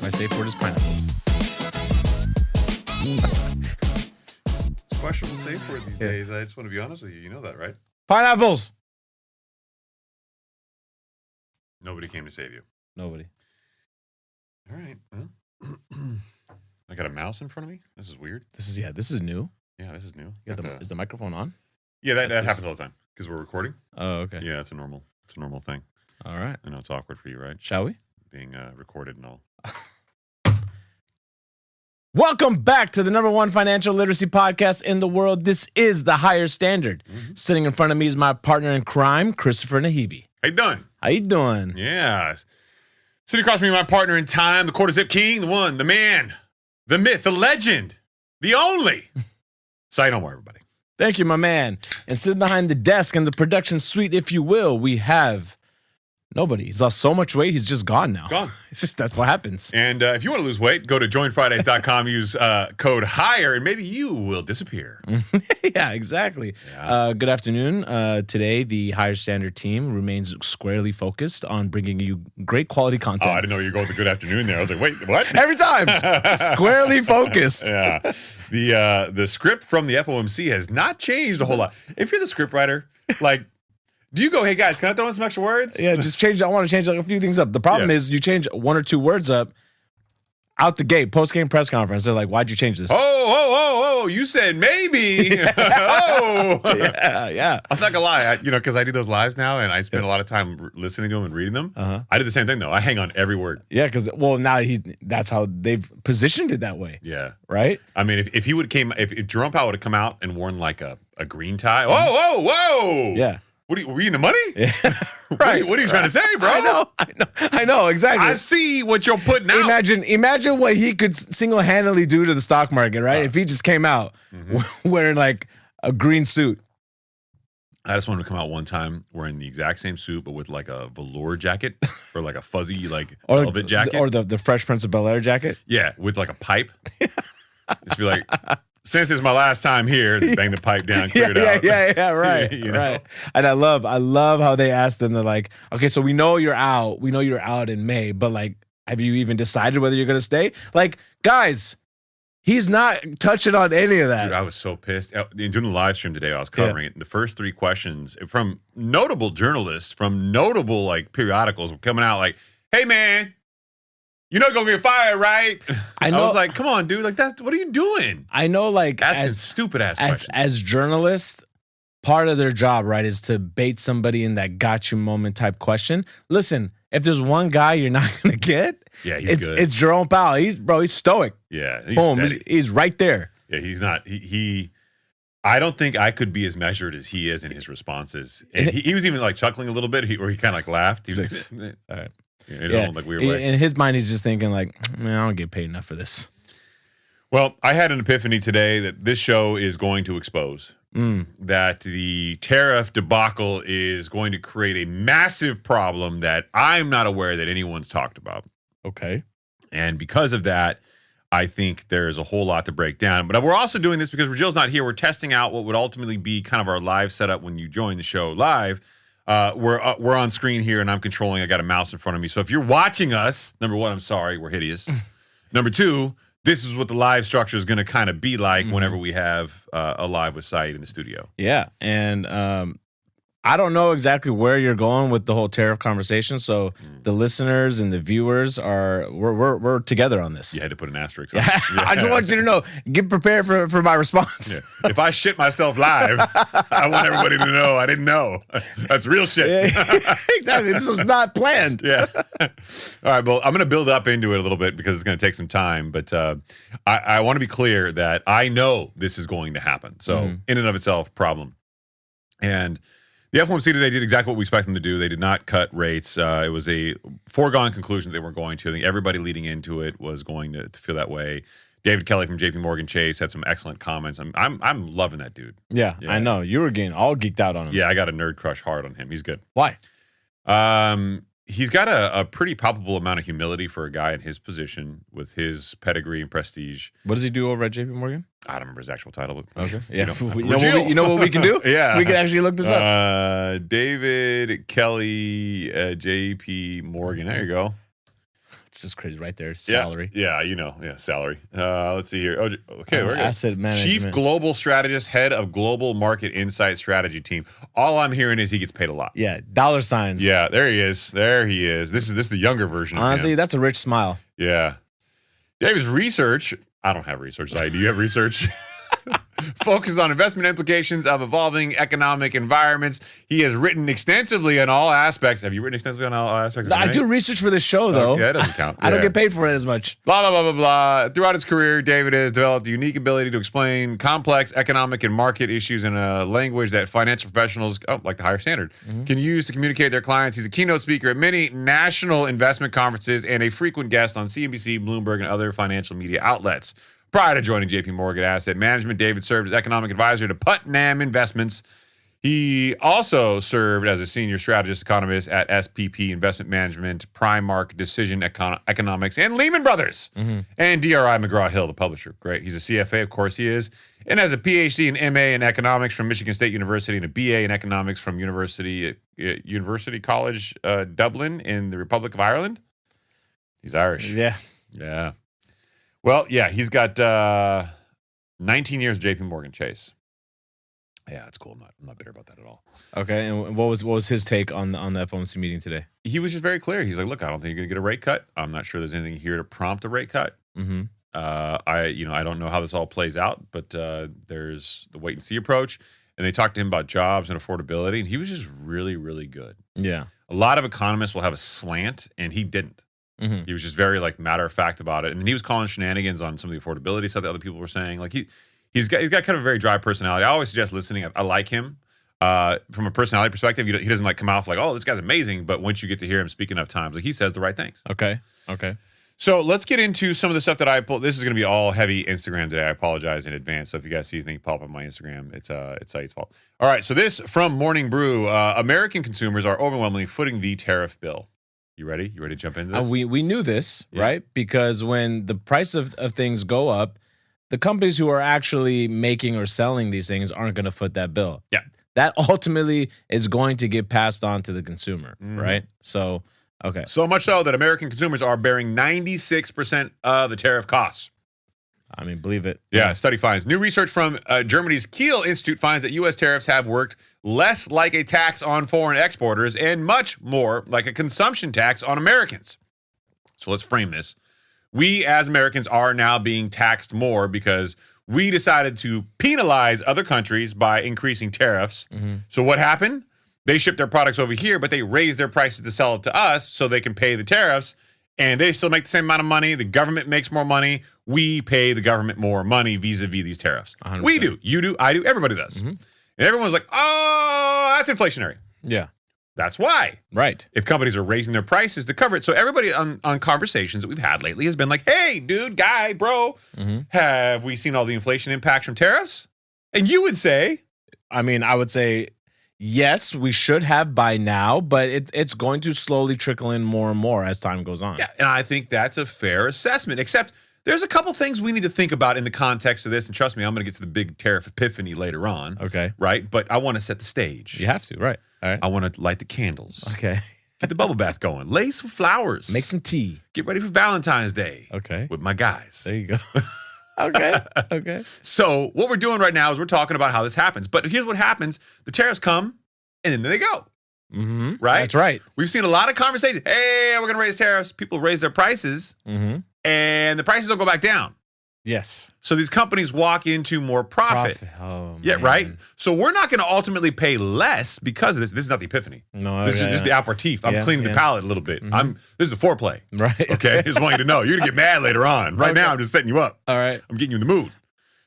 My safe word is pineapples. It's a questionable safe word these days. I just want to be honest with you. You know that, right? Pineapples. Nobody came to save you. Nobody. All right. Well, I got a mouse in front of me. This is weird. This is new. Yeah, this is new. Is the microphone on? Yeah, that happens all the time because we're recording. Oh, okay. Yeah, it's a normal thing. All right. I know it's awkward for you, right? Shall we? Being recorded and all. Welcome back to the number one financial literacy podcast in the world. This is The Higher Standard. Mm-hmm. Sitting in front of me is my partner in crime, Christopher Nahibi. How you doing? How you doing? Yeah. Sitting across from me, my partner in time, the quarter zip king, the one, the man, the myth, the legend, the only. Say no more, everybody. Thank you, my man. And sitting behind the desk in the production suite, if you will, we have nobody. He's lost so much weight, he's just gone now. Gone. It's just, that's what happens. And if you want to lose weight, go to joinfridays.com, use code HIGHER, and maybe you will disappear. Yeah, exactly. Yeah. Good afternoon. Today, the Higher Standard team remains squarely focused on bringing you great quality content. Oh, I didn't know you were going with the good afternoon there. I was like, wait, what? Every time, squarely focused. Yeah. The script from the FOMC has not changed a whole lot. If you're the script writer, like, do you go, hey guys, can I throw in some extra words? Yeah, just change. I want to change like a few things up. The problem is you change one or two words up out the gate, post-game press conference. They're like, why'd you change this? Oh, you said maybe. Oh. Yeah. I'm not gonna lie, because I do those lives now and I spend a lot of time listening to them and reading them. Uh-huh. I do the same thing though. I hang on every word. Yeah, because, now that's how they've positioned it that way. Yeah. Right? I mean, if Jerome Powell would have come out and worn like a green tie. Whoa. Yeah. What are you in the money? Yeah. Right. What are you trying to say, bro? I know, exactly. I see what you're putting out. Imagine what he could single-handedly do to the stock market, right? If he just came out wearing like a green suit. I just wanted to come out one time wearing the exact same suit, but with like a velour jacket or like a fuzzy velvet jacket. Or the Fresh Prince of Bel-Air jacket. Yeah, with like a pipe. Just be like, since it's my last time here, bang the pipe down, clear it out. Yeah, right. Right. And I love how they asked them, they're like, okay, so we know you're out. We know you're out in May, but like, have you even decided whether you're going to stay? Like, guys, he's not touching on any of that. Dude, I was so pissed. Doing the live stream today, I was covering it. The first three questions from notable journalists, from notable periodicals were coming out like, hey, man, you're not going to get fired, right? I was like, come on, dude. What are you doing? I know, asking stupid-ass questions. As journalists, part of their job, right, is to bait somebody in that got you moment type question. Listen, if there's one guy you're not going to get, he's good. It's Jerome Powell. He's stoic. Yeah, he's boom. Steady. He's right there. Yeah, he's not. I don't think I could be as measured as he is in his responses. And he was even chuckling a little bit, or he kind of laughed. He was all right. In his own weird way. In his mind, he's just thinking man, I don't get paid enough for this. Well, I had an epiphany today that this show is going to expose that the tariff debacle is going to create a massive problem that I'm not aware that anyone's talked about. Okay. And because of that, I think there's a whole lot to break down. But we're also doing this because Jill's not here. We're testing out what would ultimately be kind of our live setup when you join the show live. We're on screen here, and I'm controlling. I got a mouse in front of me. So if you're watching us, number one, I'm sorry, we're hideous. Number two, this is what the live structure is going to kind of be like whenever we have a live with Saeed in the studio. Yeah, and I don't know exactly where you're going with the whole tariff conversation. So the listeners and the viewers we're together on this. You had to put an asterisk on it. Yeah. I just want you to know, get prepared for my response. Yeah. If I shit myself live, I want everybody to know I didn't know. That's real shit. Yeah, exactly. This was not planned. Yeah. All right. Well, I'm going to build up into it a little bit because it's going to take some time. But I want to be clear that I know this is going to happen. So in and of itself, problem. And the FOMC today did exactly what we expect them to do. They did not cut rates. It was a foregone conclusion that they weren't going to. I think everybody leading into it was going to feel that way. David Kelly from JP Morgan Chase had some excellent comments. I'm loving that dude. Yeah, I know. You were getting all geeked out on him. Yeah, I got a nerd crush hard on him. He's good. Why? He's got a pretty palpable amount of humility for a guy in his position with his pedigree and prestige. What does he do over at JP Morgan? I don't remember his actual title. But okay. Yeah. You know what we can do? Yeah. We can actually look this up. David Kelly, JP Morgan. There you go. It's just crazy right there. Salary. Yeah, salary. Let's see here. Oh, okay, we're good. Asset management. Chief Global Strategist, Head of Global Market Insight Strategy Team. All I'm hearing is he gets paid a lot. Yeah, dollar signs. Yeah, there he is. This is the younger version Honestly, of him. that's a rich smile. Yeah. David's research. I don't have research. Do you have research? Focus on investment implications of evolving economic environments. He has written extensively on all aspects. Have you written extensively on all aspects? I do research for this show, though. Yeah, it doesn't count. I don't get paid for it as much. Blah, blah, blah, blah, blah. Throughout his career, David has developed a unique ability to explain complex economic and market issues in a language that financial professionals, like the higher standard, can use to communicate with their clients. He's a keynote speaker at many national investment conferences and a frequent guest on CNBC, Bloomberg, and other financial media outlets. Prior to joining JP Morgan Asset Management, David served as economic advisor to Putnam Investments. He also served as a senior strategist economist at SPP Investment Management, Primark Decision Economics, and Lehman Brothers, and DRI McGraw-Hill, the publisher. Great. He's a CFA, of course he is, and has a PhD and MA in economics from Michigan State University and a BA in economics from University College Dublin in the Republic of Ireland. He's Irish. Yeah. Yeah. Well, yeah, he's got 19 years JP Morgan Chase. Yeah, it's cool. I'm not bitter about that at all. Okay, and what was his take on the FOMC meeting today? He was just very clear. He's like, look, I don't think you're going to get a rate cut. I'm not sure there's anything here to prompt a rate cut. I don't know how this all plays out, but there's the wait and see approach. And they talked to him about jobs and affordability, and he was just really, really good. Yeah. A lot of economists will have a slant, and he didn't. He was just very matter of fact about it, and he was calling shenanigans on some of the affordability stuff that other people were saying. He's got kind of a very dry personality. I always suggest listening. I like him from a personality perspective. He doesn't come off like, oh, this guy's amazing. But once you get to hear him speak enough times, he says the right things. Okay. So let's get into some of the stuff that I pulled. This is going to be all heavy Instagram today. I apologize in advance. So if you guys see anything pop up on my Instagram, it's Saeed's fault. All right. So this from Morning Brew: American consumers are overwhelmingly footing the tariff bill. You ready? You ready to jump into this? We knew this, right? Because when the price of things go up, the companies who are actually making or selling these things aren't going to foot that bill. Yeah. That ultimately is going to get passed on to the consumer, right? So, okay. So much so that American consumers are bearing 96% of the tariff costs. I mean, believe it. Yeah, study finds. New research from Germany's Kiel Institute finds that U.S. tariffs have worked less like a tax on foreign exporters and much more like a consumption tax on Americans. So let's frame this. We as Americans are now being taxed more because we decided to penalize other countries by increasing tariffs. So what happened? They ship their products over here, but they raise their prices to sell it to us so they can pay the tariffs. And they still make the same amount of money. The government makes more money. We pay the government more money vis-a-vis these tariffs. 100%. We do. You do. I do. Everybody does. And everyone's like, oh, that's inflationary. Yeah. That's why. Right. If companies are raising their prices to cover it. So everybody on conversations that we've had lately has been like, hey, dude, guy, bro, have we seen all the inflation impacts from tariffs? And you would say. I mean, I would say, yes, we should have by now, but it's going to slowly trickle in more and more as time goes on. Yeah, and I think that's a fair assessment, except there's a couple things we need to think about in the context of this. And trust me, I'm going to get to the big tariff epiphany later on. Okay. Right? But I want to set the stage. You have to, right. All right. I want to light the candles. Okay. Get the bubble bath going. Lay some flowers. Make some tea. Get ready for Valentine's Day. Okay. With my guys. There you go. Okay. So what we're doing right now is we're talking about how this happens. But here's what happens. The tariffs come and then they go. Right? That's right. We've seen a lot of conversations. Hey, we're going to raise tariffs. People raise their prices and the prices don't go back down. Yes. So these companies walk into more profit. Oh, yeah, man. right? So we're not going to ultimately pay less because of this. This is not the epiphany. No, This is the aperitif. I'm cleaning the palate a little bit. This is the foreplay. Right. Okay? I just want you to know. You're going to get mad later on. Right now, I'm just setting you up. All right. I'm getting you in the mood.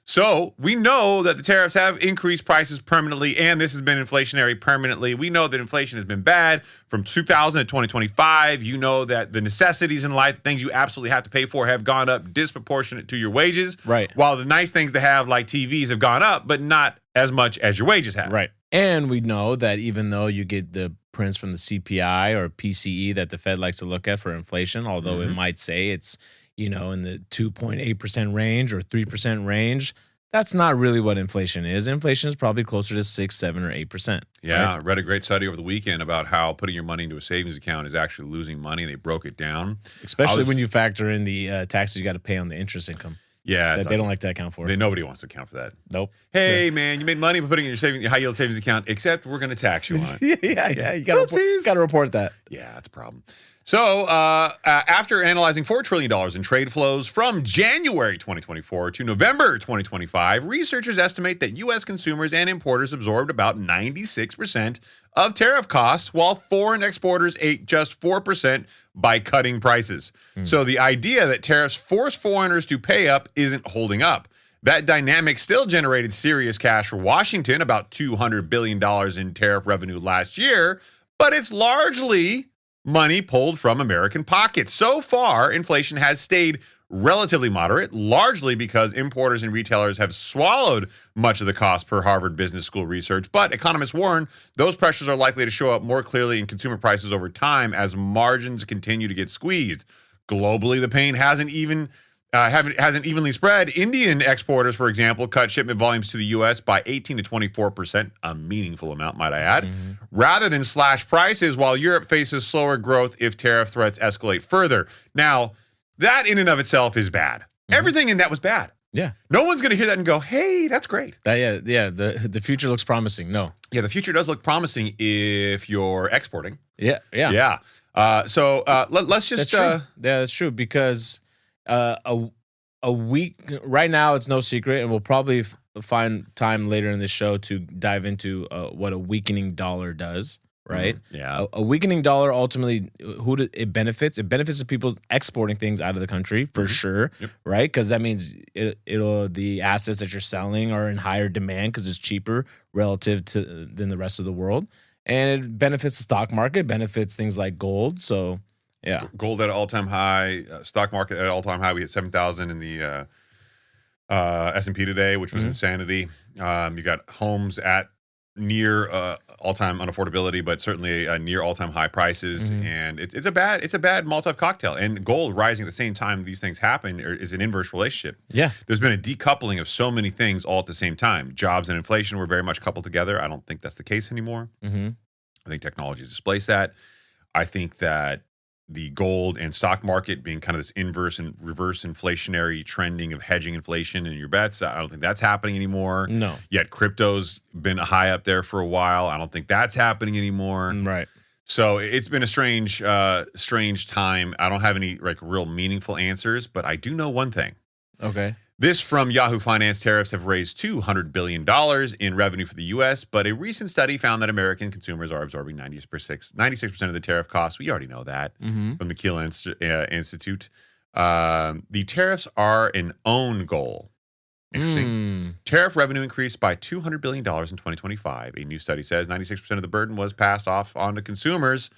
So we know that the tariffs have increased prices permanently, and this has been inflationary permanently. We know that inflation has been bad from 2000 to 2025. You know that the necessities in life, things you absolutely have to pay for, have gone up disproportionate to your wages. Right. While the nice things to have, like TVs, have gone up, but not as much as your wages have. Right. And we know that even though you get the prints from the CPI or PCE that the Fed likes to look at for inflation, although it might say it's, in the 2.8% range or 3% range, that's not really what inflation is. Inflation is probably closer to 6, 7, or 8%. Yeah, right? I read a great study over the weekend about how putting your money into a savings account is actually losing money. They broke it down. Especially when you factor in the taxes you got to pay on the interest income. Yeah, That they don't like to account for. Nobody wants to account for that. Nope. Hey, man, you made money by putting it in your high yield savings account, except we're going to tax you on it. yeah. You got to report that. Yeah, that's a problem. So, after analyzing $4 trillion in trade flows from January 2024 to November 2025, researchers estimate that U.S. consumers and importers absorbed about 96% of tariff costs, while foreign exporters ate just 4% by cutting prices. So the idea that tariffs force foreigners to pay up isn't holding up. That dynamic still generated serious cash for Washington, about $200 billion in tariff revenue last year, but it's largely money pulled from American pockets. So far, inflation has stayed relatively moderate, largely because importers and retailers have swallowed much of the cost per Harvard Business School research. But economists warn those pressures are likely to show up more clearly in consumer prices over time as margins continue to get squeezed. Globally, the pain hasn't evenly spread. Indian exporters, for example, cut shipment volumes to the U.S. by 18 to 24%, a meaningful amount, might I add, rather than slash prices, while Europe faces slower growth if tariff threats escalate further. Now, that in and of itself is bad. Everything in that was bad. Yeah. No one's going to hear that and go, hey, that's great. The future looks promising. No. Yeah, the future does look promising if you're exporting. Yeah. So let's just... that's true because... a week right now, it's no secret, and we'll probably find time later in the show to dive into what a weakening dollar does. Right? Yeah. A weakening dollar ultimately, it benefits? It benefits the people exporting things out of the country for sure. Yep. Right? Because that means the assets that you're selling are in higher demand because it's cheaper relative to than the rest of the world, and it benefits the stock market, benefits things like gold. So. Yeah, gold at an all-time high, stock market at an all-time high. We hit 7,000 in the S&P today, which was insanity. You got homes at near all-time unaffordability, but certainly near all-time high prices, and it's a bad Molotov cocktail. And gold rising at the same time these things happen is an inverse relationship. Yeah, there's been a decoupling of so many things all at the same time. Jobs and inflation were very much coupled together. I don't think that's the case anymore. I think technology has displaced that. I think that the gold and stock market being kind of this inverse and reverse inflationary trending of hedging inflation in your bets. I don't think that's happening anymore. No. Yet crypto's been high up there for a while. I don't think that's happening anymore. Right. So it's been a strange time. I don't have any real meaningful answers, but I do know one thing. Okay. This from Yahoo Finance. Tariffs have raised $200 billion in revenue for the U.S., but a recent study found that American consumers are absorbing 96% of the tariff costs. We already know that from the Kiel Institute. The tariffs are an own goal. Interesting. Tariff revenue increased by $200 billion in 2025. A new study says 96% of the burden was passed off onto consumers.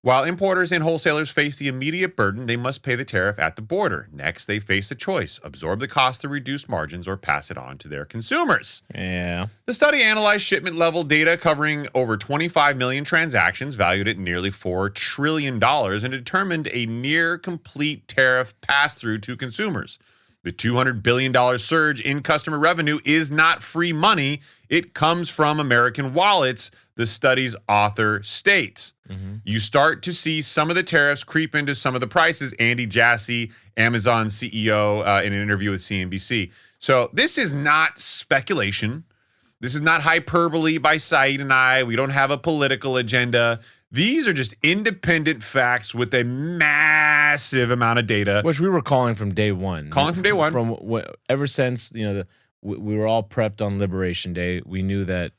While importers and wholesalers face the immediate burden, they must pay the tariff at the border. Next, they face a choice: absorb the cost through reduced margins or pass it on to their consumers. Yeah. The study analyzed shipment-level data covering over 25 million transactions valued at nearly $4 trillion and determined a near-complete tariff pass-through to consumers. The $200 billion surge in customer revenue is not free money. It comes from American wallets, the study's author states. You start to see some of the tariffs creep into some of the prices. Andy Jassy, Amazon CEO, in an interview with CNBC. So this is not speculation. This is not hyperbole by Said and I. We don't have a political agenda. These are just independent facts with a massive amount of data. Which we were calling from day one. From ever since, we were all prepped on Liberation Day. We knew that,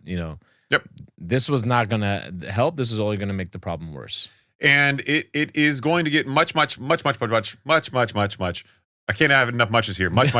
this was not going to help. This is only going to make the problem worse. And it is going to get much. I can't have enough muches here. Much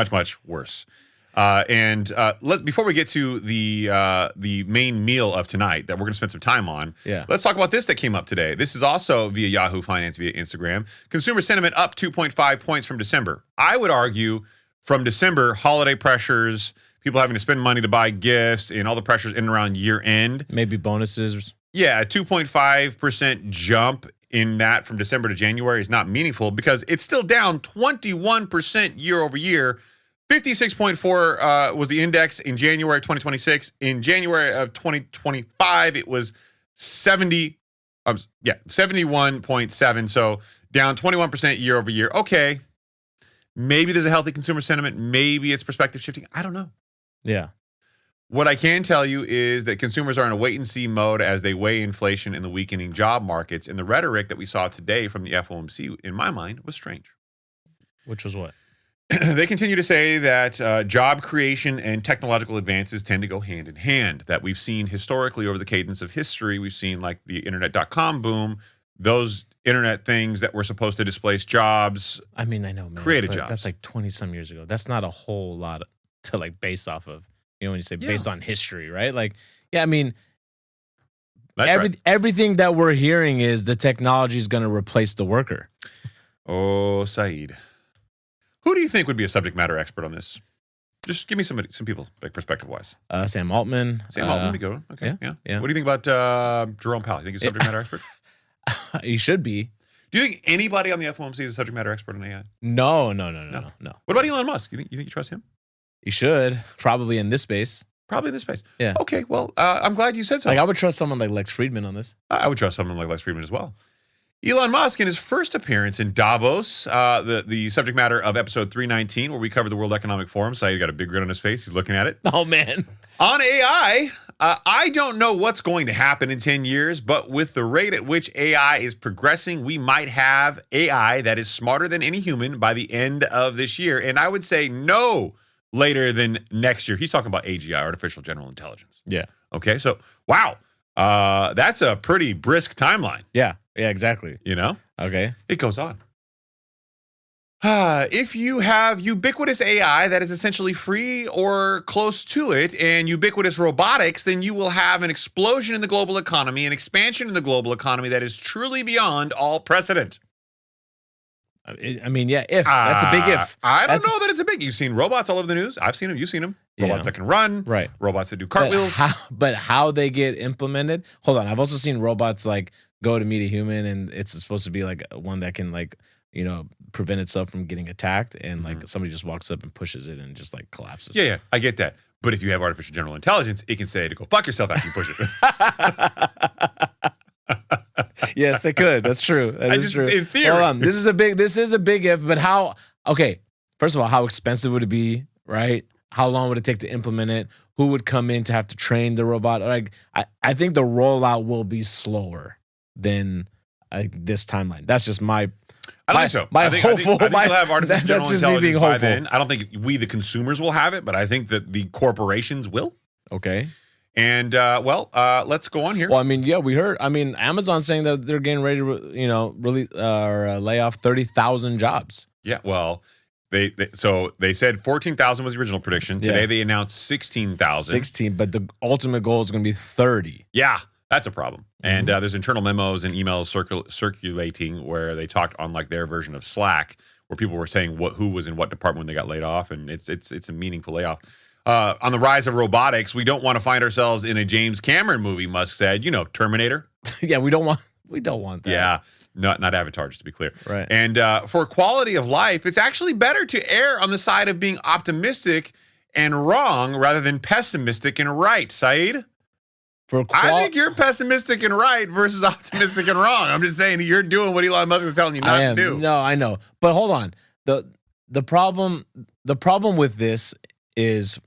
worse. Before we get to the main meal of tonight that we're going to spend some time on, let's talk about this that came up today. This is also via Yahoo Finance, via Instagram. Consumer sentiment up 2.5 points from December. I would argue from December, holiday pressures, people having to spend money to buy gifts, and all the pressures in and around year end. Maybe bonuses. Yeah, a 2.5% jump in that from December to January is not meaningful because it's still down 21% year over year. 56.4 was the index in January 2026. In January of 2025, it was 71.7. So down 21% year over year. Okay. Maybe there's a healthy consumer sentiment. Maybe it's perspective shifting. I don't know. Yeah. What I can tell you is that consumers are in a wait and see mode as they weigh inflation and the weakening job markets. And the rhetoric that we saw today from the FOMC, in my mind, was strange. Which was what? They continue to say that job creation and technological advances tend to go hand in hand, that we've seen historically over the cadence of history. We've seen like the internet.com boom, those internet things that were supposed to displace jobs. I mean, I know, man. Created jobs. That's like 20 some years ago. That's not a whole lot to like base off of. You know, when you say based on history, right? Like, yeah, I mean, everything that we're hearing is the technology is going to replace the worker. Oh, Saeed. Who do you think would be a subject matter expert on this? Just give me some people, like perspective-wise. Sam Altman. Sam Altman, be good. Okay, yeah. What do you think about Jerome Powell? You think he's a subject matter expert? He should be. Do you think anybody on the FOMC is a subject matter expert on AI? No. What about Elon Musk? You think you trust him? You should, probably in this space. Probably in this space. Yeah. Okay, well, I'm glad you said so. Like, I would trust someone like Lex Friedman on this. I would trust someone like Lex Friedman as well. Elon Musk, in his first appearance in Davos, the subject matter of episode 319, where we covered the World Economic Forum, Saeed got a big grin on his face. He's looking at it. Oh, man. On AI, I don't know what's going to happen in 10 years, but with the rate at which AI is progressing, we might have AI that is smarter than any human by the end of this year. And I would say no later than next year. He's talking about AGI, artificial general intelligence. Yeah. Okay, so, wow. That's a pretty brisk timeline. Yeah, exactly. You know? Okay. It goes on. If you have ubiquitous AI that is essentially free or close to it and ubiquitous robotics, then you will have an explosion in the global economy, an expansion in the global economy that is truly beyond all precedent. I mean, yeah, that's a big if. I don't know that it's a big. You've seen robots all over the news. I've seen them. You've seen them. Robots that can run. Right. Robots that do cartwheels. But how they get implemented? Hold on. I've also seen robots like go to meet a human, and it's supposed to be like one that can like prevent itself from getting attacked, and like somebody just walks up and pushes it and just like collapses. Yeah, I get that. But if you have artificial general intelligence, it can say to go fuck yourself after you push it. Yes, it could. That's true. That is true. In theory. Hold on. This is a big if, but how? Okay, first of all, how expensive would it be? Right? How long would it take to implement it? Who would come in to have to train the robot? Like, I think the rollout will be slower than this timeline. That's just my. I don't think so. I think you'll have artificial general intelligence by then. I don't think we, the consumers, will have it, but I think that the corporations will. Okay. And let's go on here. Well, I mean, yeah, we heard. I mean, Amazon saying that they're getting ready to, release or lay off 30,000 jobs. Yeah. Well, they said 14,000 was the original prediction. Today they announced 16,000. 16, but the ultimate goal is going to be 30. Yeah, that's a problem. And there's internal memos and emails circulating where they talked on like their version of Slack, where people were saying who was in what department when they got laid off, and it's a meaningful layoff. On the rise of robotics, we don't want to find ourselves in a James Cameron movie, Musk said. Terminator. Yeah, we don't want that. Yeah, not Avatar, just to be clear. Right. And for quality of life, it's actually better to err on the side of being optimistic and wrong rather than pessimistic and right, Saeed. I think you're pessimistic and right versus optimistic and wrong. I'm just saying you're doing what Elon Musk is telling you not to do. No, I know. But hold on. The problem with this is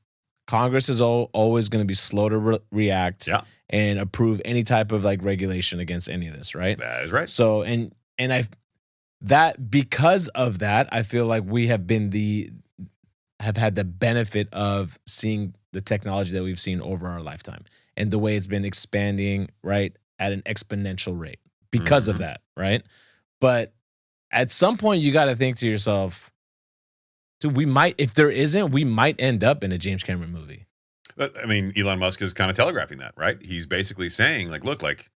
Congress is always going to be slow to react and approve any type of like regulation against any of this, right? That is right. So because of that, I feel like we have had the benefit of seeing the technology that we've seen over our lifetime and the way it's been expanding, right, at an exponential rate because of that, right? But at some point, you got to think to yourself, dude, we might end up in a James Cameron movie. I mean, Elon Musk is kind of telegraphing that, right? He's basically saying, like, look, like,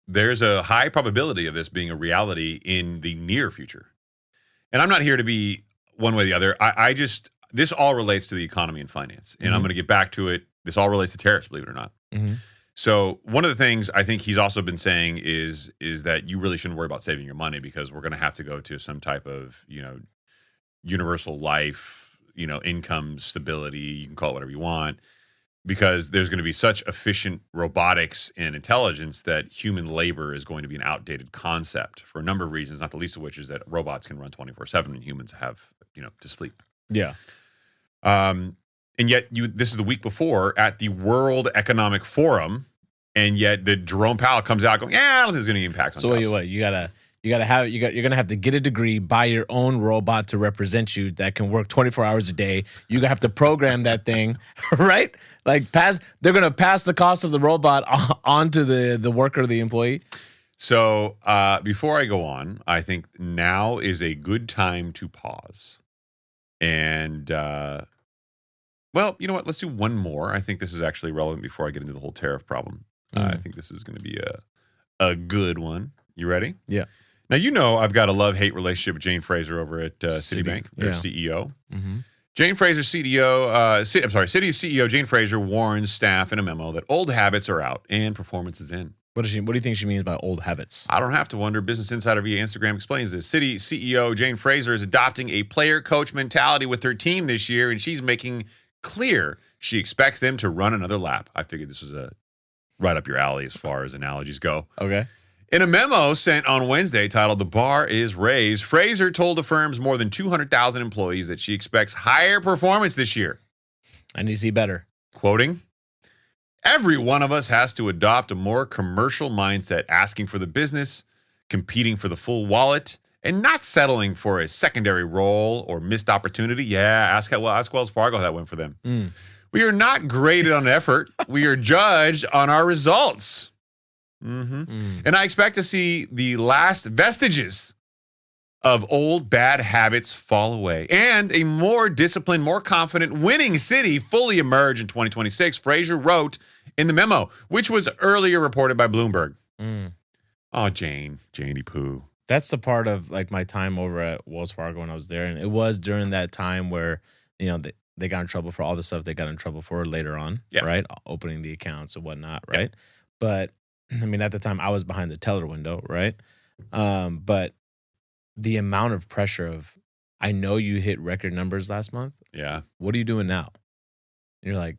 there's a high probability of this being a reality in the near future. And I'm not here to be one way or the other. This all relates to the economy and finance. And I'm going to get back to it. This all relates to tariffs, believe it or not. So one of the things I think he's also been saying is that you really shouldn't worry about saving your money because we're going to have to go to some type of, universal life, income stability. You can call it whatever you want, because there's going to be such efficient robotics and intelligence that human labor is going to be an outdated concept for a number of reasons, not the least of which is that robots can run 24/7 and humans have, to sleep. Yeah. And yet this is the week before at the World Economic Forum, and yet the Jerome Powell comes out going, I don't think there's any impact on So jobs. wait, you're gonna have to get a degree, buy your own robot to represent you that can work 24 hours a day. You're gonna have to program that thing, right? Like they're gonna pass the cost of the robot on to the worker, the employee. So before I go on, I think now is a good time to pause. And well, you know what? Let's do one more. I think this is actually relevant before I get into the whole tariff problem. I think this is going to be a good one. You ready? Yeah. Now, I've got a love-hate relationship with Jane Fraser over at Citibank, their CEO. Mm-hmm. Jane Fraser, City CEO Jane Fraser warns staff in a memo that old habits are out and performance is in. What do you think she means by old habits? I don't have to wonder. Business Insider via Instagram explains this. City CEO Jane Fraser is adopting a player-coach mentality with her team this year, and she's making clear she expects them to run another lap. I figured this was right up your alley as far as analogies go. Okay. In a memo sent on Wednesday titled "The Bar is Raised," Fraser told the firm's more than 200,000 employees that she expects higher performance this year. I need to see better. Quoting, "Every one of us has to adopt a more commercial mindset, asking for the business, competing for the full wallet, and not settling for a secondary role or missed opportunity." Yeah, ask Wells Fargo how that went for them. "We are not graded on effort. We are judged on our results. And I expect to see the last vestiges of old bad habits fall away and a more disciplined, more confident, winning city fully emerge in 2026, Fraser wrote in the memo, which was earlier reported by Bloomberg. Oh, Janie Poo. That's the part of like my time over at Wells Fargo when I was there. And it was during that time where, they got in trouble for all the stuff they got in trouble for later on, right? Opening the accounts and whatnot, right? But I mean, at the time I was behind the teller window, right? But the amount of pressure of, I know you hit record numbers last month. Yeah. What are you doing now? And you're like,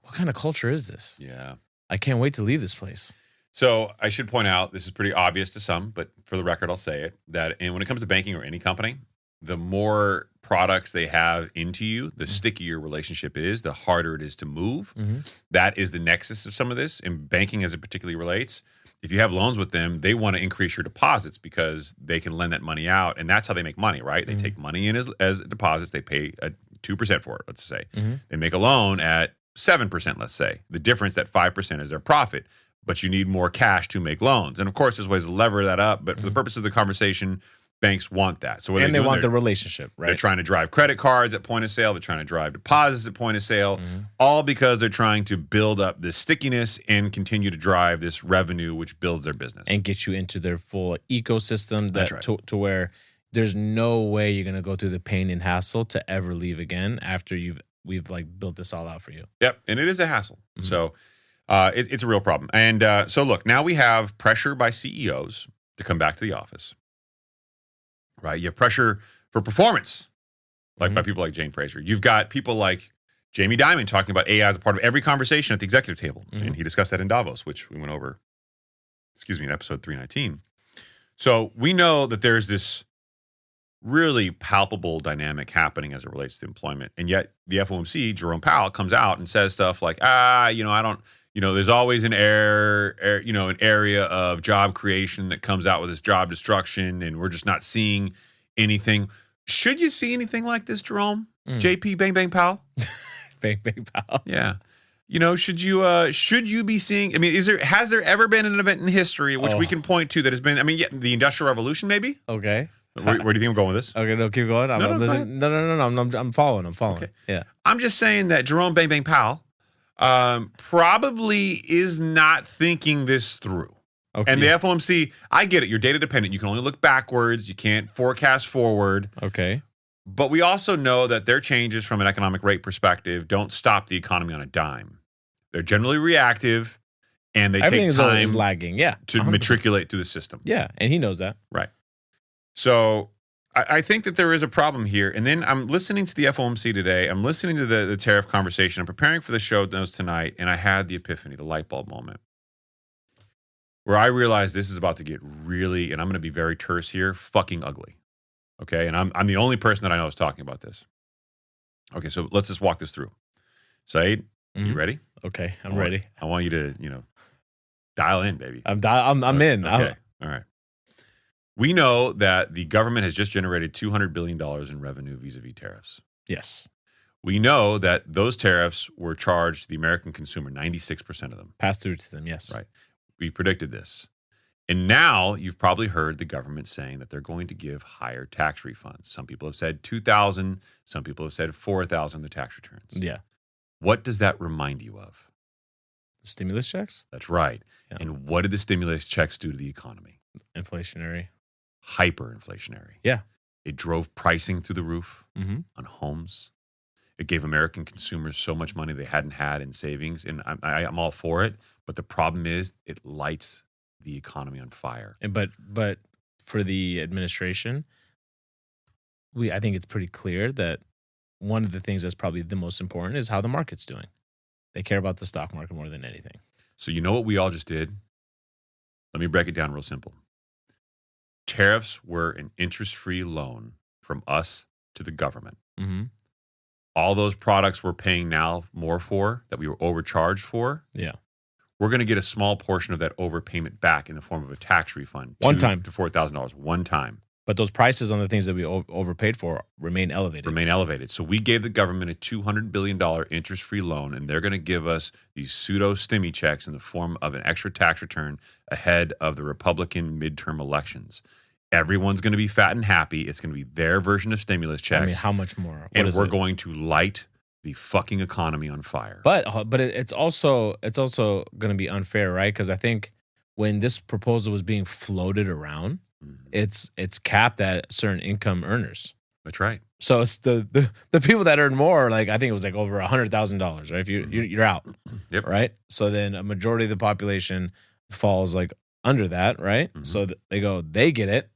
what kind of culture is this? Yeah. I can't wait to leave this place. So I should point out, this is pretty obvious to some, but for the record, I'll say it, that when it comes to banking or any company, the more products they have into you, the stickier relationship is, the harder it is to move. That is the nexus of some of this. In banking, as it particularly relates, if you have loans with them, they want to increase your deposits because they can lend that money out, and that's how they make money, right? They take money in as deposits. They pay 2% for it, let's say. They make a loan at 7%, let's say. The difference, that 5%, is their profit. But you need more cash to make loans. And of course, there's ways to lever that up. But for the purpose of the conversation, banks want that. So they want the relationship, right? They're trying to drive credit cards at point of sale. They're trying to drive deposits at point of sale, all because they're trying to build up this stickiness and continue to drive this revenue, which builds their business. And get you into their full ecosystem That's right. to where there's no way you're going to go through the pain and hassle to ever leave again after we've like built this all out for you. Yep. And it is a hassle. So it's a real problem. And so look, now we have pressure by CEOs to come back to the office, right? You have pressure for performance, like by people like Jane Fraser. You've got people like Jamie Dimon talking about AI as a part of every conversation at the executive table. And he discussed that in Davos, which we went over, in episode 319. So we know that there's this really palpable dynamic happening as it relates to employment. And yet the FOMC, Jerome Powell, comes out and says stuff like, I don't, there's always an area of job creation that comes out with this job destruction, and we're just not seeing anything. Should you see anything like this, Jerome? JP Bang Bang Powell? Bang Bang Powell. Yeah. Should you be seeing, has there ever been an event in history which we can point to that has been, the Industrial Revolution maybe? Okay. Where do you think I'm going with this? Okay, no, keep going. I'm following. Okay. Yeah. I'm just saying that Jerome Bang Bang Powell probably is not thinking this through. Okay. And the FOMC, I get it. You're data dependent. You can only look backwards. You can't forecast forward. Okay. But we also know that their changes from an economic rate perspective don't stop the economy on a dime. They're generally reactive, and they take time lagging. Yeah, to 100%. matriculate through the system. Yeah, and he knows that. Right. So I think that there is a problem here. And then I'm listening to the FOMC today. I'm listening to the tariff conversation. I'm preparing for the show notes tonight, and I had the epiphany, the light bulb moment, where I realized this is about to get really, and I'm going to be very terse here, fucking ugly. Okay, and I'm the only person that I know is talking about this. Okay, so let's just walk this through. Saeed, you ready? Okay, I'm ready. I want you to, dial in, baby. I'm in. Okay, all right. We know that the government has just generated $200 billion in revenue vis-a-vis tariffs. Yes. We know that those tariffs were charged to the American consumer, 96% of them. Passed through to them, yes. Right. We predicted this. And now you've probably heard the government saying that they're going to give higher tax refunds. Some people have said $2,000. Some people have said $4,000 the tax returns. Yeah. What does that remind you of? The stimulus checks? That's right. Yeah. And what did the stimulus checks do to the economy? Inflationary. Hyperinflationary. Yeah. It drove pricing through the roof Mm-hmm. on homes. It gave American consumers so much money they hadn't had in savings. And I'm all for it. But the problem is it lights the economy on fire. And but for the administration, I think it's pretty clear that one of the things that's probably the most important is how the market's doing. They care about the stock market more than anything. So you know what we all just did? Let me break it down real simple. Tariffs were an interest-free loan from us to the government. Mm-hmm. All those products we're paying now more for, that we were overcharged for, Yeah. we're going to get a small portion of that overpayment back in the form of a tax refund. One time. To $4,000, one time. But those prices on the things that we overpaid for remain elevated. So we gave the government a $200 billion interest-free loan, and they're going to give us these pseudo-stimmy checks in the form of an extra tax return ahead of the Republican midterm elections. Everyone's going to be fat and happy. It's going to be their version of stimulus checks. I mean, how much more? And we're going to light the fucking economy on fire. But it's also going to be unfair, right? Because I think when this proposal was being floated around, it's capped at certain income earners. That's right. So it's the people that earn more, like I think it was like over $100,000, right? If you're out, Yep. right? So then a majority of the population falls like under that, right? Mm-hmm. So they get it,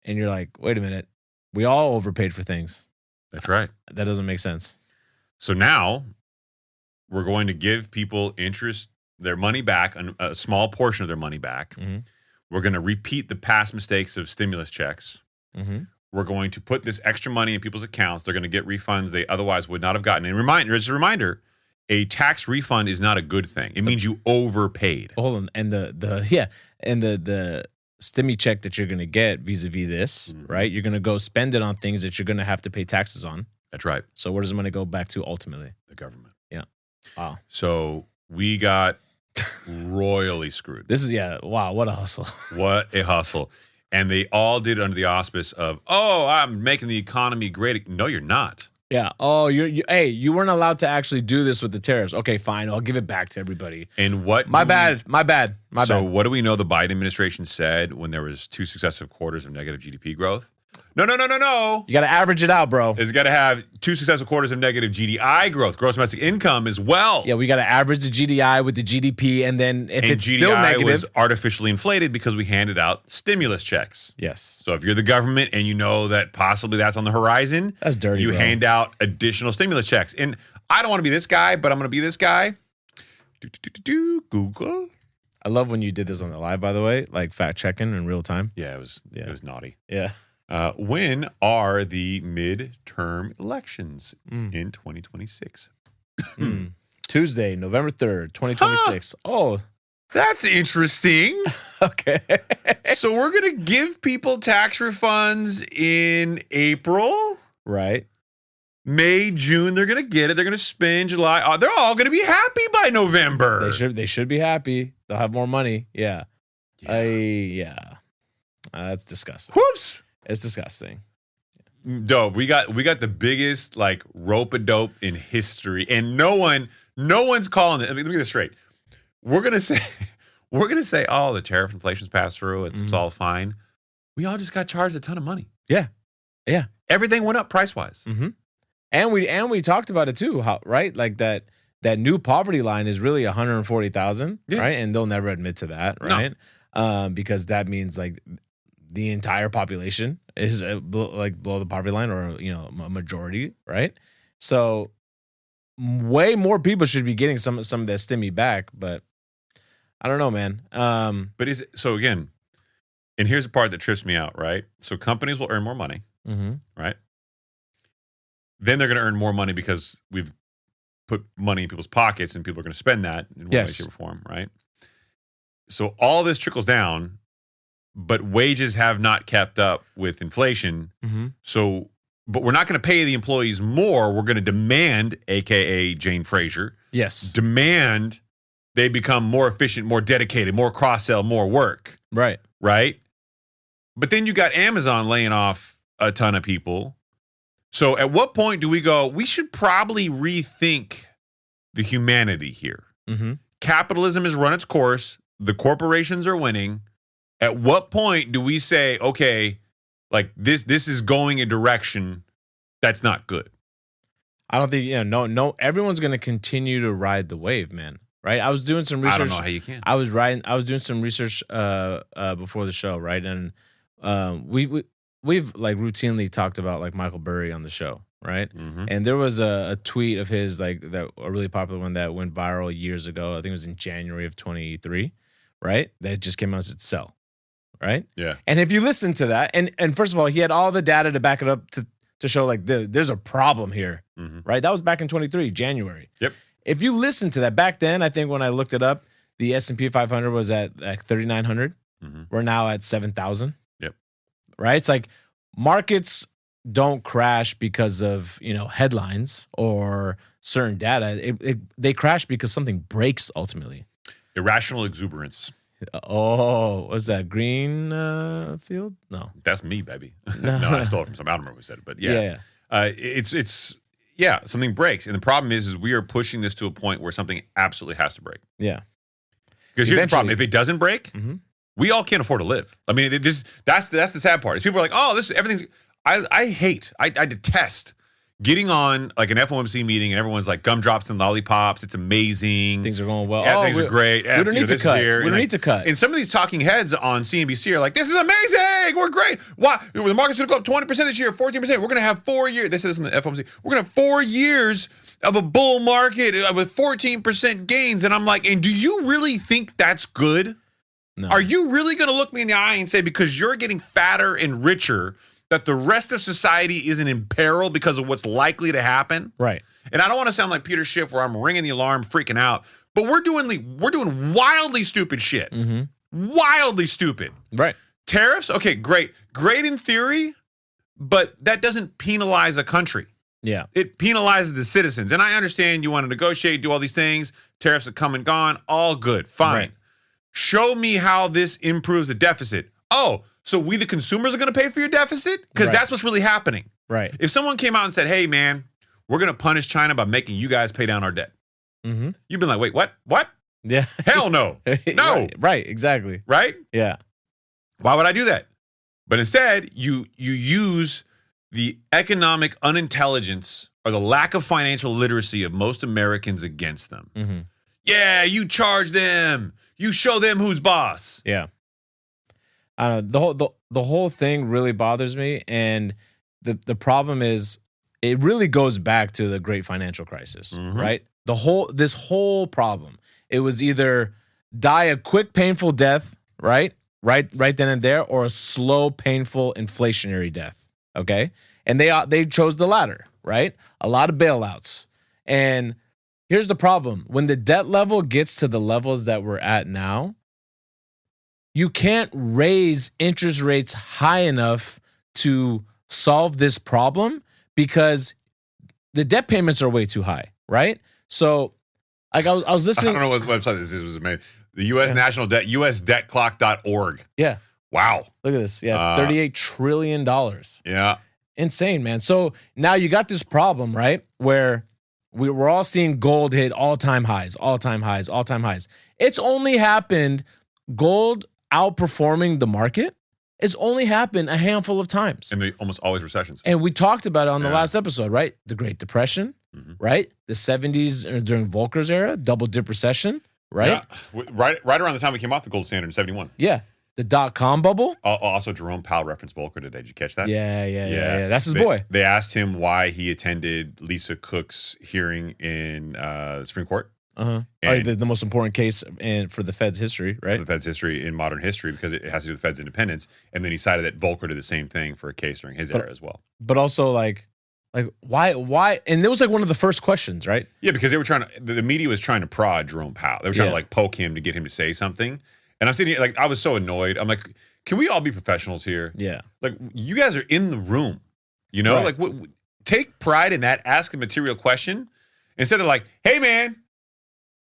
and you're like, wait a minute, we all overpaid for things. That's right. That doesn't make sense. So now we're going to give people their money back, a small portion of their money back. Mm-hmm. We're going to repeat the past mistakes of stimulus checks. Mm-hmm. We're going to put this extra money in people's accounts. They're going to get refunds they otherwise would not have gotten. And as a reminder, a tax refund is not a good thing. It means you overpaid. Hold on, and the stimmy check that you're going to get vis-a-vis this, right? You're going to go spend it on things that you're going to have to pay taxes on. That's right. So where does the money go back to ultimately? The government. Yeah. Wow. So we got royally screwed. Wow, what a hustle. What a hustle. And they all did it under the auspice of, I'm making the economy great. No, you're not. Yeah. Oh, you weren't allowed to actually do this with the tariffs. Okay, fine. I'll give it back to everybody. And what? My bad. So what do we know the Biden administration said when there was 2 successive quarters of negative GDP growth? No. You got to average it out, bro. It's got to have 2 successive quarters of negative GDI growth, gross domestic income as well. Yeah, we got to average the GDI with the GDP, and then if it's GDI still negative, was artificially inflated because we handed out stimulus checks. Yes. So if you're the government and you know that possibly that's on the horizon, that's dirty. You bro. hand out additional stimulus checks. And I don't want to be this guy, but I'm going to be this guy. Google. I love when you did this on the live, by the way, like fact checking in real time. Yeah, it was naughty. Yeah. When are the midterm elections in 2026? Tuesday, November 3rd, 2026. Oh, that's interesting. Okay. So we're going to give people tax refunds in April. Right. May, June, they're going to get it. They're going to spend July. They're all going to be happy by November. They should be happy. They'll have more money. Yeah. That's disgusting. Whoops. It's disgusting. Dope. We got the biggest like rope-a-dope in history, and no one's calling it. Let me get this straight. We're gonna say, oh, the tariff inflation's passed through. It's all fine. We all just got charged a ton of money. Yeah. Everything went up price-wise. Mm-hmm. And we talked about it too. How right like that new poverty line is really 140,000, right? And they'll never admit to that, right? No. Because that means like the entire population is like below the poverty line, or a majority, right? So way more people should be getting some of that stimmy back, but I don't know, man. But so again, and here's the part that trips me out, right? So companies will earn more money, right? Then they're going to earn more money because we've put money in people's pockets, and people are going to spend that in one way, shape, or form, right? So all this trickles down, but wages have not kept up with inflation. So, but we're not going to pay the employees more. We're going to demand, AKA Jane Fraser, demand they become more efficient, more dedicated, more cross-sell, more work. Right. But then you got Amazon laying off a ton of people. So at what point do we go, we should probably rethink the humanity here? Capitalism has run its course. The corporations are winning. At what point do we say, okay, like this is going a direction that's not good? I don't think, no, everyone's going to continue to ride the wave, man. Right? I was doing some research. I don't know how you can. I was doing some research before the show, right? And we've like routinely talked about like Michael Burry on the show, right? And there was a tweet of his, like, that a really popular one that went viral years ago. I think it was in January of 23, right? That just came out as sell, right? Yeah. And if you listen to that, and first of all, he had all the data to back it up to show like there's a problem here, right? That was back in 23, January. Yep. If you listen to that back then, I think when I looked it up, the S&P 500 was at like 3,900. We're now at 7,000. Yep. Right? It's like markets don't crash because of, headlines or certain data. They crash because something breaks ultimately. Irrational exuberance. Oh, was that Greenfield? No. That's me, baby. No, I stole it from some. I don't remember who said it, but yeah. It's something breaks. And the problem is we are pushing this to a point where something absolutely has to break. Yeah. Because here's the problem. If it doesn't break, we all can't afford to live. I mean, that's the sad part. Is people are like, oh, everything's. I detest getting on like an FOMC meeting and everyone's like gumdrops and lollipops. It's amazing. Things are going well. Yeah, things are great. We don't need to cut. We don't need to cut. And some of these talking heads on CNBC are like, this is amazing. We're great. Why? The market's going to go up 20% this year, 14%. We're going to have 4 years. They said this in the FOMC. We're going to have 4 years of a bull market with 14% gains. And I'm like, and do you really think that's good? No. Are you really going to look me in the eye and say, because you're getting fatter and richer, that the rest of society isn't in peril because of what's likely to happen? Right. And I don't want to sound like Peter Schiff where I'm ringing the alarm, freaking out, but we're doing wildly stupid shit. Wildly stupid. Right. Tariffs, okay, great in theory, but that doesn't penalize a country. Yeah. It penalizes the citizens. And I understand you want to negotiate, do all these things. Tariffs have come and gone. All good. Fine. Right. Show me how this improves the deficit. Oh, so we the consumers are going to pay for your deficit? Because that's what's really happening. Right. If someone came out and said, hey, man, we're going to punish China by making you guys pay down our debt. You've been like, wait, what? What? Yeah. Hell no. No. Right. Exactly. Right? Yeah. Why would I do that? But instead, you use the economic unintelligence or the lack of financial literacy of most Americans against them. Yeah, you charge them. You show them who's boss. Yeah. I don't know. The whole thing really bothers me. And the problem is it really goes back to the great financial crisis, right? This whole problem. It was either die a quick, painful death, right then and there, or a slow, painful, inflationary death. Okay. And they chose the latter, right? A lot of bailouts. And here's the problem. When the debt level gets to the levels that we're at now, you can't raise interest rates high enough to solve this problem because the debt payments are way too high, right? So, like I was listening. I don't know what website this is. It was amazing. The U.S. National Debt, usdebtclock.org. Yeah. Wow. Look at this. Yeah, $38 trillion. Yeah. Insane, man. So now you got this problem, right, where we're all seeing gold hit all-time highs. It's only happened, gold outperforming the market, it's only happened a handful of times. And they almost always recessions. And we talked about it on the last episode, right? The Great Depression, right? The 70s during Volcker's era, double dip recession, right? Yeah. Right around the time we came off the gold standard in 71. Yeah. The .com bubble? Also, Jerome Powell referenced Volcker today. Did you catch that? Yeah. That's his boy. They asked him why he attended Lisa Cook's hearing in the Supreme Court. The most important case for the Fed's history, right? For the Fed's history in modern history, because it has to do with the Fed's independence. And then he cited that Volcker did the same thing for a case during his era as well. But also, like why? And it was like one of the first questions, right? Yeah, because they were the media was trying to prod Jerome Powell. They were trying to like poke him to get him to say something. And I'm sitting here, like, I was so annoyed. I'm like, can we all be professionals here? Yeah. Like, you guys are in the room, you know? Right. Like, take pride in that. Ask a material question instead of like, hey, man,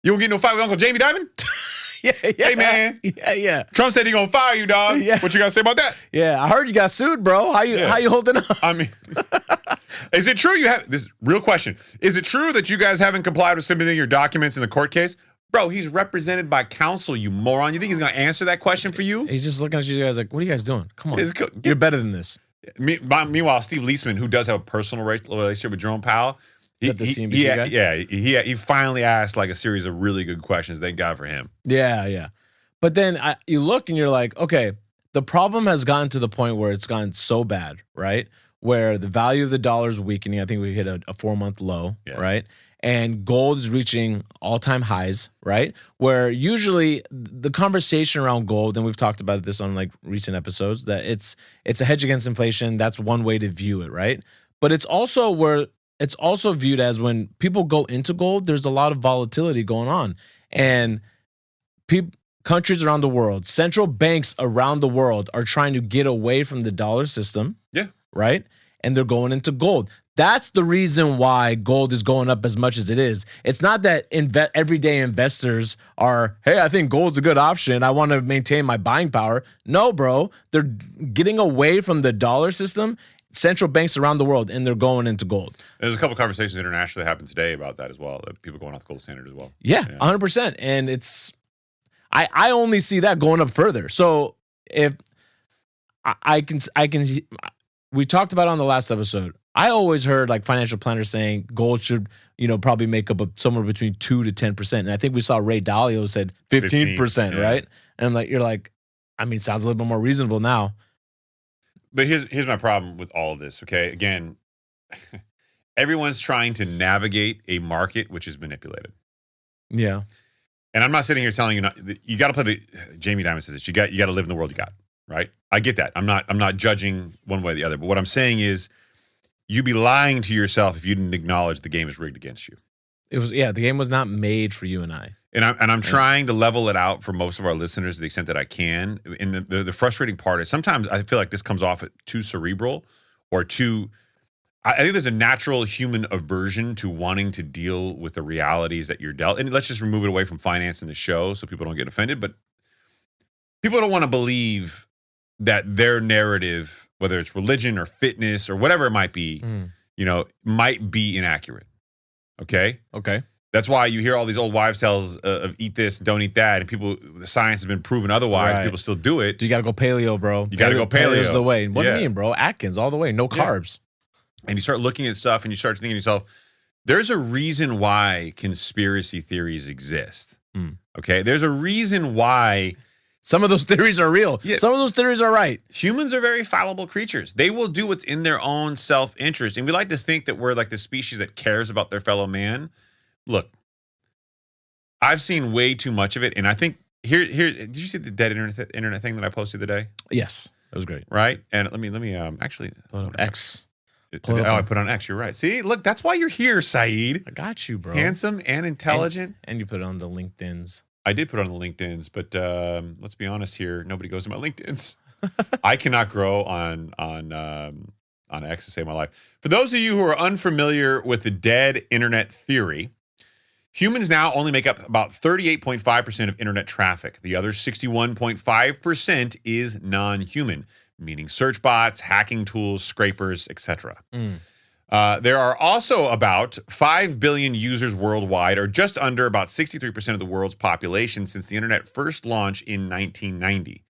you gonna get into a fight with Uncle Jamie Dimon? Yeah. Hey, man. Yeah. Trump said he gonna fire you, dog. Yeah. What you gotta say about that? Yeah, I heard you got sued, bro. How you holding up? I mean, is it true you have this real question? Is it true that you guys haven't complied with submitting your documents in the court case? Bro, he's represented by counsel, you moron. You think he's gonna answer that question for you? He's just looking at you guys like, what are you guys doing? Come on. You're better than this. Meanwhile, Steve Leisman, who does have a personal relationship with Jerome Powell, he finally asked like a series of really good questions. Thank God for him. Yeah. But then you look and you're like, okay, the problem has gotten to the point where it's gotten so bad, right? Where the value of the dollar is weakening. I think we hit a 4-month low, right? And gold is reaching all-time highs, right? Where usually the conversation around gold, and we've talked about this on like recent episodes, that it's a hedge against inflation. That's one way to view it, right? But it's also viewed as when people go into gold, there's a lot of volatility going on. And countries around the world, central banks around the world are trying to get away from the dollar system. Yeah. Right? And they're going into gold. That's the reason why gold is going up as much as it is. It's not that everyday investors are, hey, I think gold's a good option. I want to maintain my buying power. No, bro. They're getting away from the dollar system, central banks around the world, and they're going into gold. There's a couple conversations internationally that happened today about that as well. People going off the gold standard as well. Yeah. 100%. And I only see that going up further. So if we talked about it on the last episode. I always heard like financial planners saying gold should, probably make up somewhere between 2 to 10%. And I think we saw Ray Dalio said 15%, right? And you're like, I mean, it sounds a little bit more reasonable now. But here's my problem with all of this, okay? Again, everyone's trying to navigate a market which is manipulated. Yeah. And I'm not sitting here telling you you got to play Jamie Dimon says this. You got to live in the world you got, right? I get that. I'm not judging one way or the other. But what I'm saying is you'd be lying to yourself if you didn't acknowledge the game is rigged against you. The game was not made for you and I. And I'm trying to level it out for most of our listeners to the extent that I can. And the frustrating part is sometimes I feel like this comes off too cerebral or too. I think there's a natural human aversion to wanting to deal with the realities that you're dealt. And let's just remove it away from finance in the show so people don't get offended. But people don't want to believe that their narrative, whether it's religion or fitness or whatever it might be, might be inaccurate. Okay? Okay. That's why you hear all these old wives' tales of eat this, don't eat that, and the science has been proven otherwise. Right. People still do it. You got to go paleo, bro. You got to go paleo. Paleo's the way. What do you mean, bro? Atkins all the way. No carbs. And you start looking at stuff and you start thinking to yourself, there's a reason why conspiracy theories exist. Okay? There's a reason why some of those theories are real. Yeah. Some of those theories are right. Humans are very fallible creatures. They will do what's in their own self-interest. And we like to think that we're like the species that cares about their fellow man. Look, I've seen way too much of it. And I think here did you see the dead internet thing that I posted today? Yes. That was great. Right? And let me actually X. I put on X. You're right. See, look, that's why you're here, Saeed. I got you, bro. Handsome and intelligent. And you put it on the LinkedIns. I did put it on the LinkedIns, but let's be honest here. Nobody goes to my LinkedIns. I cannot grow on X to save my life. For those of you who are unfamiliar with the dead internet theory, humans now only make up about 38.5% of internet traffic. The other 61.5% is non-human, meaning search bots, hacking tools, scrapers, etc. There are also about 5 billion users worldwide, or just under about 63% of the world's population since the internet first launched in 1990.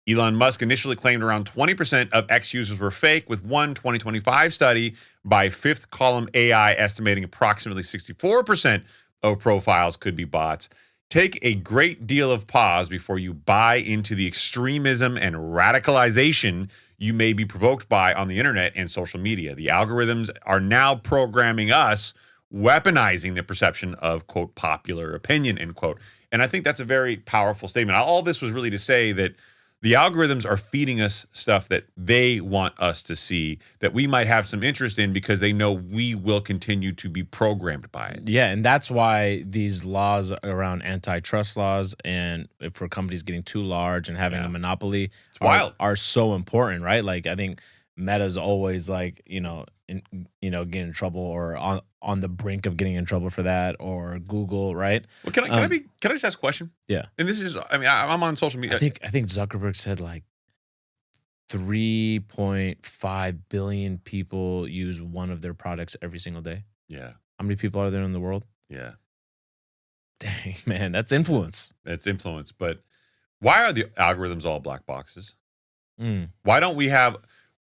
Elon Musk initially claimed around 20% of X users were fake, with one 2025 study by Fifth Column AI estimating approximately 64% of profiles could be bots. Take a great deal of pause before you buy into the extremism and radicalization you may be provoked by on the internet and social media. The algorithms are now programming us, weaponizing the perception of, quote, popular opinion, end quote. And I think that's a very powerful statement. All this was really to say that the algorithms are feeding us stuff that they want us to see, that we might have some interest in because they know we will continue to be programmed by it. Yeah, and that's why these laws around antitrust laws and for companies getting too large and having a monopoly are so important, right? Like, I think Meta's always like, getting in trouble or on the brink of getting in trouble for that, or Google, right? Well, can I just ask a question? Yeah. And this is, I'm on social media. I think Zuckerberg said like 3.5 billion people use one of their products every single day. Yeah. How many people are there in the world? Yeah. Dang, man, that's influence. That's influence. But why are the algorithms all black boxes? Why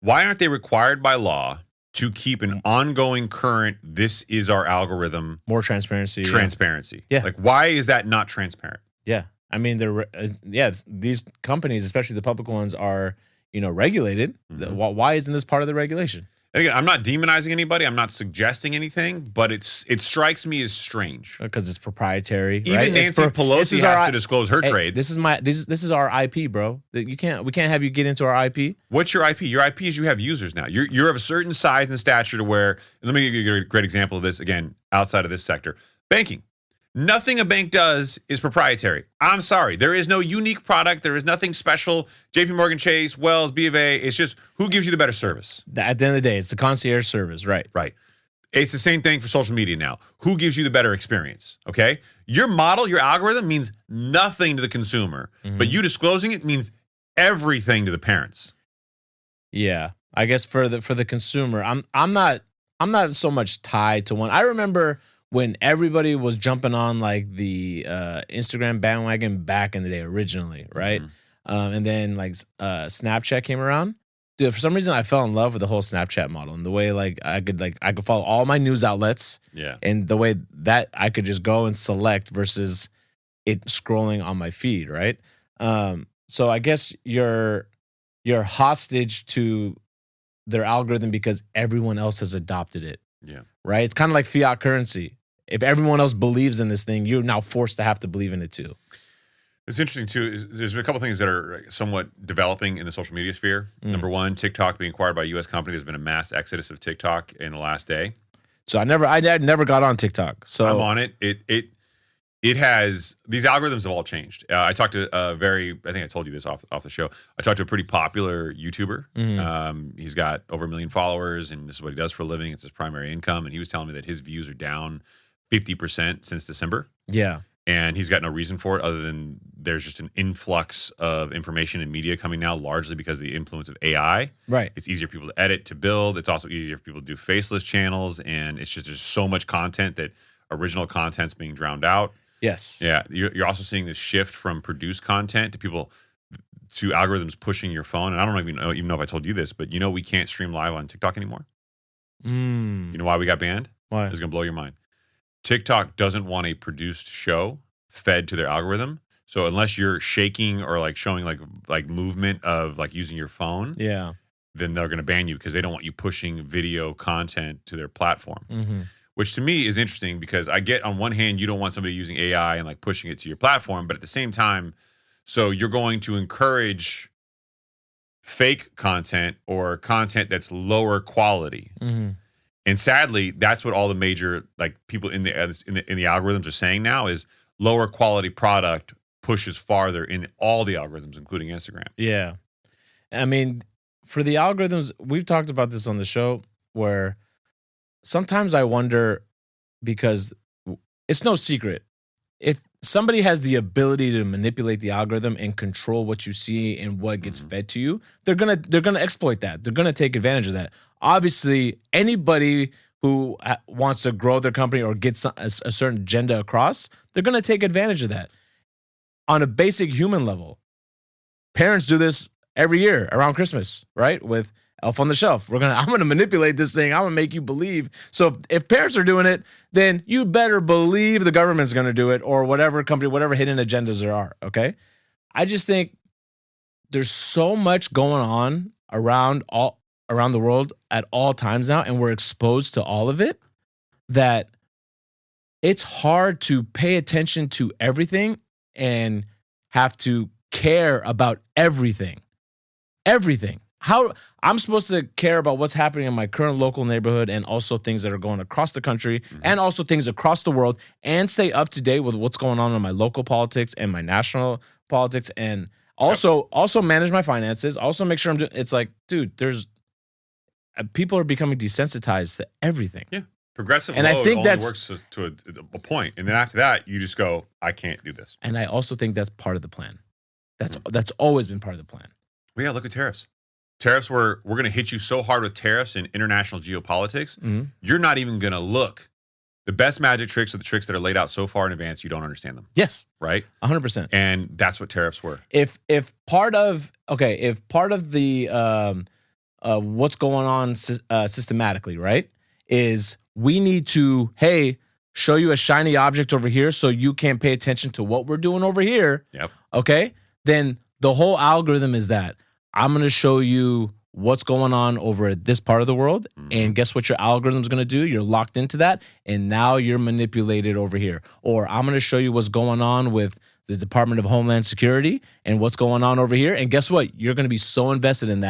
aren't they required by law to keep an ongoing current, this is our algorithm? More transparency. Yeah. Like, why is that not transparent? Yeah. I mean, these companies, especially the public ones, are, regulated. Why isn't this part of the regulation? And again, I'm not demonizing anybody. I'm not suggesting anything, but it strikes me as strange. Because it's proprietary. Even right? Nancy Pelosi has to disclose her trades. This is our IP, bro. We can't have you get into our IP. What's your IP? Your IP is you have users now. You're of a certain size and stature to where, let me give you a great example of this, again, outside of this sector. Banking. Nothing a bank does is proprietary. I'm sorry. There is no unique product. There is nothing special. JP Morgan Chase, Wells, B of A. It's just who gives you the better service. At the end of the day, it's the concierge service, right? Right. It's the same thing for social media now. Who gives you the better experience? Okay? Your model, your algorithm means nothing to the consumer, but you disclosing it means everything to the parents. Yeah. I guess for the consumer, I'm not so much tied to one. I remember when everybody was jumping on like the Instagram bandwagon back in the day originally, right? And then like Snapchat came around. Dude, for some reason I fell in love with the whole Snapchat model and the way I could follow all my news outlets. Yeah. And the way that I could just go and select versus it scrolling on my feed, right? So I guess you're hostage to their algorithm because everyone else has adopted it. Yeah. Right? It's kind of like fiat currency. If everyone else believes in this thing, you're now forced to have to believe in it too. It's interesting too. There's a couple things that are somewhat developing in the social media sphere. Number one, TikTok being acquired by a U.S. company. There's been a mass exodus of TikTok in the last day. So I never got on TikTok. So I'm on it. It has, these algorithms have all changed. I talked to I think I told you this off the show. I talked to a pretty popular YouTuber. He's got over 1 million followers, and this is what he does for a living. It's his primary income, and he was telling me that his views are down 50% since December. Yeah. And he's got no reason for it other than there's just an influx of information and media coming now, largely because of the influence of AI. Right. It's easier for people to edit, to build. It's also easier for people to do faceless channels. And it's just, there's so much content that original content's being drowned out. Yes. Yeah. You're also seeing this shift from produced content to algorithms pushing your phone. And I don't even know if I told you this, but we can't stream live on TikTok anymore. You know why we got banned? Why? It's going to blow your mind. TikTok doesn't want a produced show fed to their algorithm. So unless you're shaking or like showing like movement of like using your phone, then they're going to ban you because they don't want you pushing video content to their platform. Which to me is interesting because I get on one hand, you don't want somebody using AI and like pushing it to your platform, but at the same time, so you're going to encourage fake content or content that's lower quality. And sadly, that's what all the major like people in the algorithms are saying now is lower quality product pushes farther in all the algorithms, including Instagram. Yeah. I mean, for the algorithms, we've talked about this on the show where sometimes I wonder, because it's no secret, if somebody has the ability to manipulate the algorithm and control what you see and what gets fed to you, they're gonna exploit that. They're gonna take advantage of that. Obviously, anybody who wants to grow their company or get a certain agenda across, they're gonna take advantage of that. On a basic human level, parents do this every year around Christmas, right? With Elf on the Shelf. I'm gonna manipulate this thing. I'm gonna make you believe. So if parents are doing it, then you better believe the government's gonna do it, or whatever company, whatever hidden agendas there are. Okay, I just think there's so much going on around the world at all times now, and we're exposed to all of it, that it's hard to pay attention to everything and have to care about everything. Everything. How I'm supposed to care about what's happening in my current local neighborhood, and also things that are going across the country, and also things across the world, and stay up to date with what's going on in my local politics and my national politics, and also manage my finances, also make sure I'm doing. It's like, dude, there's people are becoming desensitized to everything. Yeah. Progressive and load I think only that's, works to a point. And then after that, you just go, I can't do this. And I also think that's part of the plan. That's always been part of the plan. Well, yeah, look at tariffs. Tariffs we're going to hit you so hard with tariffs in international geopolitics, you're not even going to look. The best magic tricks are the tricks that are laid out so far in advance, you don't understand them. Yes. Right? 100%. And that's what tariffs were. If part of the what's going on systematically, right, is we need to, hey, show you a shiny object over here so you can't pay attention to what we're doing over here. Yep. Okay? Then the whole algorithm is that I'm going to show you what's going on over at this part of the world. And guess what your algorithm's going to do? You're locked into that, and now you're manipulated over here. Or I'm going to show you what's going on with the Department of Homeland Security and what's going on over here. And guess what? You're going to be so invested in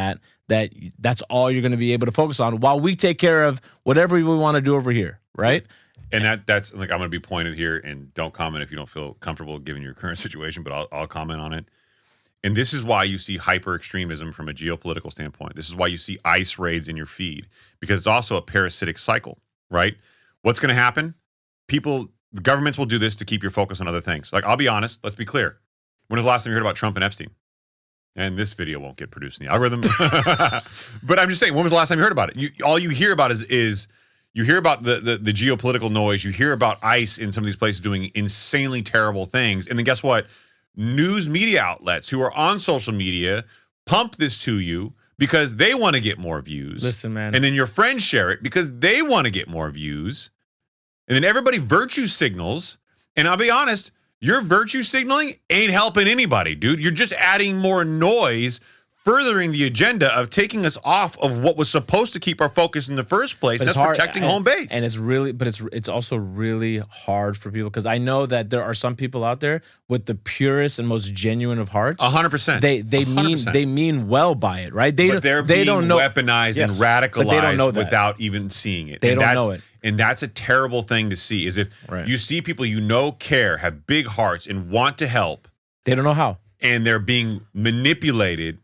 that's all you're going to be able to focus on while we take care of whatever we want to do over here, right? And that's like, I'm going to be pointed here, and don't comment if you don't feel comfortable given your current situation, but I'll comment on it. And this is why you see hyper extremism from a geopolitical standpoint. This is why you see ICE raids in your feed, because it's also a parasitic cycle, right? What's going to happen? The governments will do this to keep your focus on other things. Like, I'll be honest, let's be clear. When was the last time you heard about Trump and Epstein? And this video won't get produced in the algorithm. But I'm just saying, when was the last time you heard about it? All you hear about is you hear about the geopolitical noise. You hear about ICE in some of these places doing insanely terrible things. And then guess what? News media outlets who are on social media pump this to you because they want to get more views. Listen, man. And then your friends share it because they want to get more views. And then everybody virtue signals. And I'll be honest, your virtue signaling ain't helping anybody, dude. You're just adding more noise, furthering the agenda of taking us off of what was supposed to keep our focus in the first place. That's protecting home base. And it's also really hard for people, because I know that there are some people out there with the purest and most genuine of hearts. 100%. They mean well by it, right? They don't know, weaponized and radicalized that. without even seeing it. They don't know it. And that's a terrible thing to see, is if you see people care, have big hearts, and want to help. They don't know how. And they're being manipulated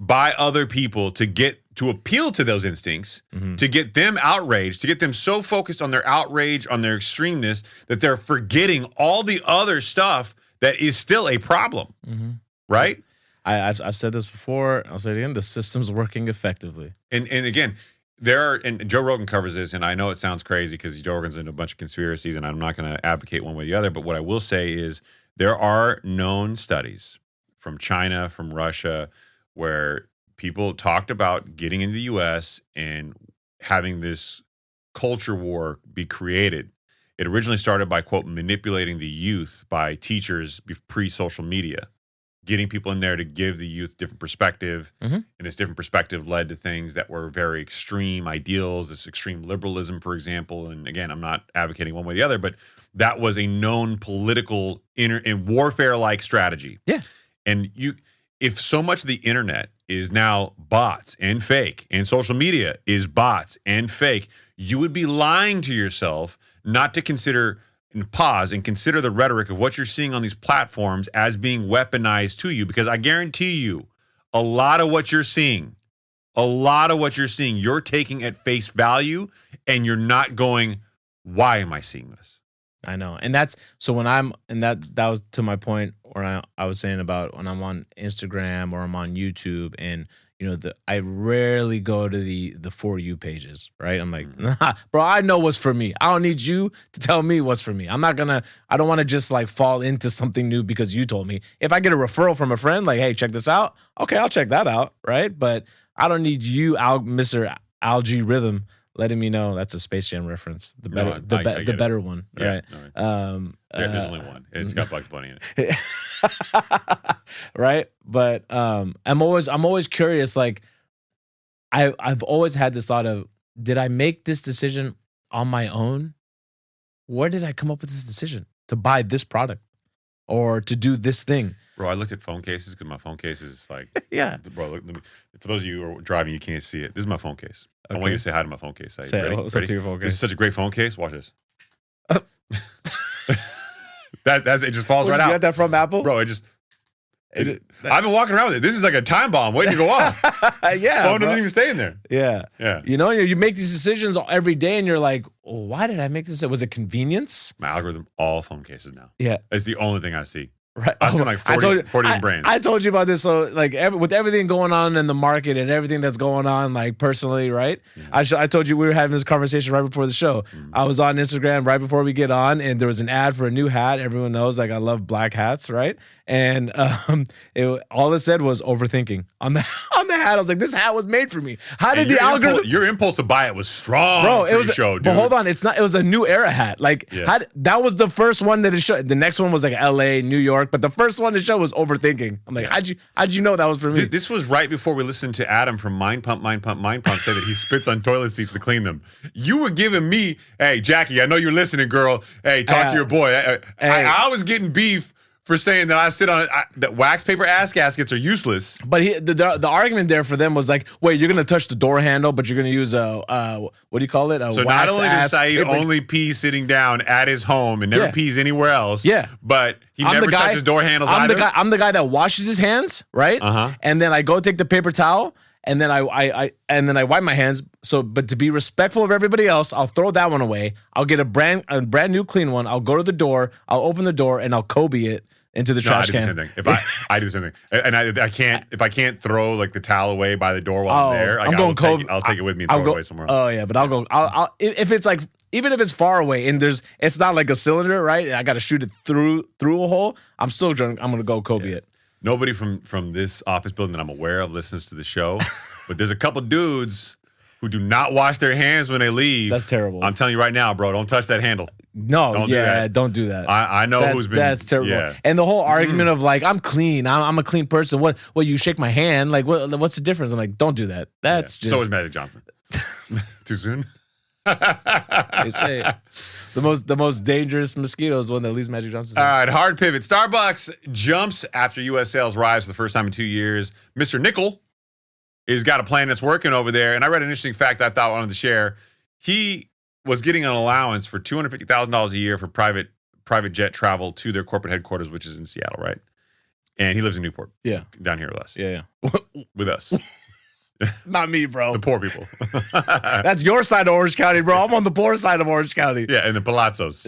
by other people to appeal to those instincts, to get them outraged, to get them so focused on their outrage, on their extremeness, that they're forgetting all the other stuff that is still a problem, right? I've said this before, I'll say it again, the system's working effectively. And again, and Joe Rogan covers this, and I know it sounds crazy because Joe Rogan's into a bunch of conspiracies, and I'm not going to advocate one way or the other, but what I will say is there are known studies from China, from Russia, where people talked about getting into the U.S. and having this culture war be created. It originally started by, quote, manipulating the youth by teachers pre-social media, getting people in there to give the youth different perspective. And this different perspective led to things that were very extreme ideals, this extreme liberalism, for example. And again, I'm not advocating one way or the other, but that was a known political and warfare-like strategy. Yeah. And if so much of the internet is now bots and fake, and social media is bots and fake, you would be lying to yourself not to consider and pause and consider the rhetoric of what you're seeing on these platforms as being weaponized to you. Because I guarantee you, a lot of what you're seeing, you're taking at face value, and you're not going, why am I seeing this? I know. And that's, so when that was to my point where I was saying about when I'm on Instagram or I'm on YouTube, and I rarely go to the For You pages, right? I'm like, nah, bro, I know what's for me. I don't need you to tell me what's for me. I don't want to just like fall into something new because you told me. If I get a referral from a friend, like, hey, check this out. Okay, I'll check that out, right? But I don't need you, Mr. Algae Rhythm, letting me know. That's a Space Jam reference. The better one, yeah, right? There's only one. It's got Bugs Bunny in it. Right? But I'm always curious. Like, I've always had this thought of, did I make this decision on my own? Where did I come up with this decision to buy this product or to do this thing? Bro, I looked at phone cases because my phone case is like, yeah. Bro, look, for those of you who are driving, you can't see it. This is my phone case. Okay. I want you to say hi to my phone case. Ready? What's up to your phone case? This is such a great phone case. Watch this. It just falls right out. You got that from Apple? Bro, I've been walking around with it. This is like a time bomb waiting to go off. Yeah. Phone doesn't even stay in there. Yeah. Yeah. You make these decisions every day and you're like, oh, why did I make this? Was it convenience? My algorithm, all phone cases now. Yeah. It's the only thing I see. Right. I've seen like 40 brands. I told you about this. So like with everything going on in the market and everything that's going on, like personally, right? Yeah. I told you we were having this conversation right before the show. I was on Instagram right before we get on, and there was an ad for a new hat. Everyone knows, like, I love black hats, right? And all it said was overthinking on the hat. I was like, this hat was made for me. How did the algorithm? Your impulse to buy it was strong, bro. It was show, dude. But hold on, it's not. It was a New Era hat. Like, that was the first one that it showed. The next one was like L.A., New York, but the first one to show was overthinking. I'm like, how'd you know that was for me? This was right before we listened to Adam from Mind Pump say that he spits on toilet seats to clean them. You were giving me, hey, Jackie, I know you're listening, girl. Hey, talk to your boy. I was getting beef for saying that I sit on it, that wax paper ass gaskets are useless. But the argument there for them was like, wait, you're gonna touch the door handle, but you're gonna use a what do you call it? So not only does Saeed only pee sitting down at his home and never pees anywhere else, but he never touches door handles either. I'm the guy that washes his hands, right? And then I go take the paper towel. And then I wipe my hands. But to be respectful of everybody else, I'll throw that one away. I'll get a brand new clean one. I'll go to the door. I'll open the door and I'll Kobe it into the trash can. I do the same thing. I do the same thing, and I can't if I can't throw like the towel away by the door while I'm there. Like, I'll take it with me and throw it away somewhere else. Oh yeah, but I'll if it's like, even if it's far away and it's not like a cylinder, right? I got to shoot it through a hole. I'm gonna go Kobe it. Nobody from this office building that I'm aware of listens to the show, but there's a couple dudes who do not wash their hands when they leave. That's terrible. I'm telling you right now, bro, don't touch that handle. No, don't do that. I know who's been. That's terrible. Yeah. And the whole argument of like, I'm clean. I'm a clean person. What? Well, you shake my hand. Like, what's the difference? I'm like, don't do that. That's just. So is Magic Johnson. Too soon. They say the most dangerous mosquito is one that leaves Magic Johnson. All right, hard pivot. Starbucks jumps after U.S. sales rise for the first time in 2 years. Mr. Nickel has got a plan that's working over there. And I read an interesting fact I thought I wanted to share. He was getting an allowance for $250,000 a year for private jet travel to their corporate headquarters, which is in Seattle, right? And he lives in Newport. Yeah. Down here with us. Yeah. With us. Not me, bro. The poor people. That's your side of Orange County, bro. I'm on the poor side of Orange County. Yeah, and the palazzos.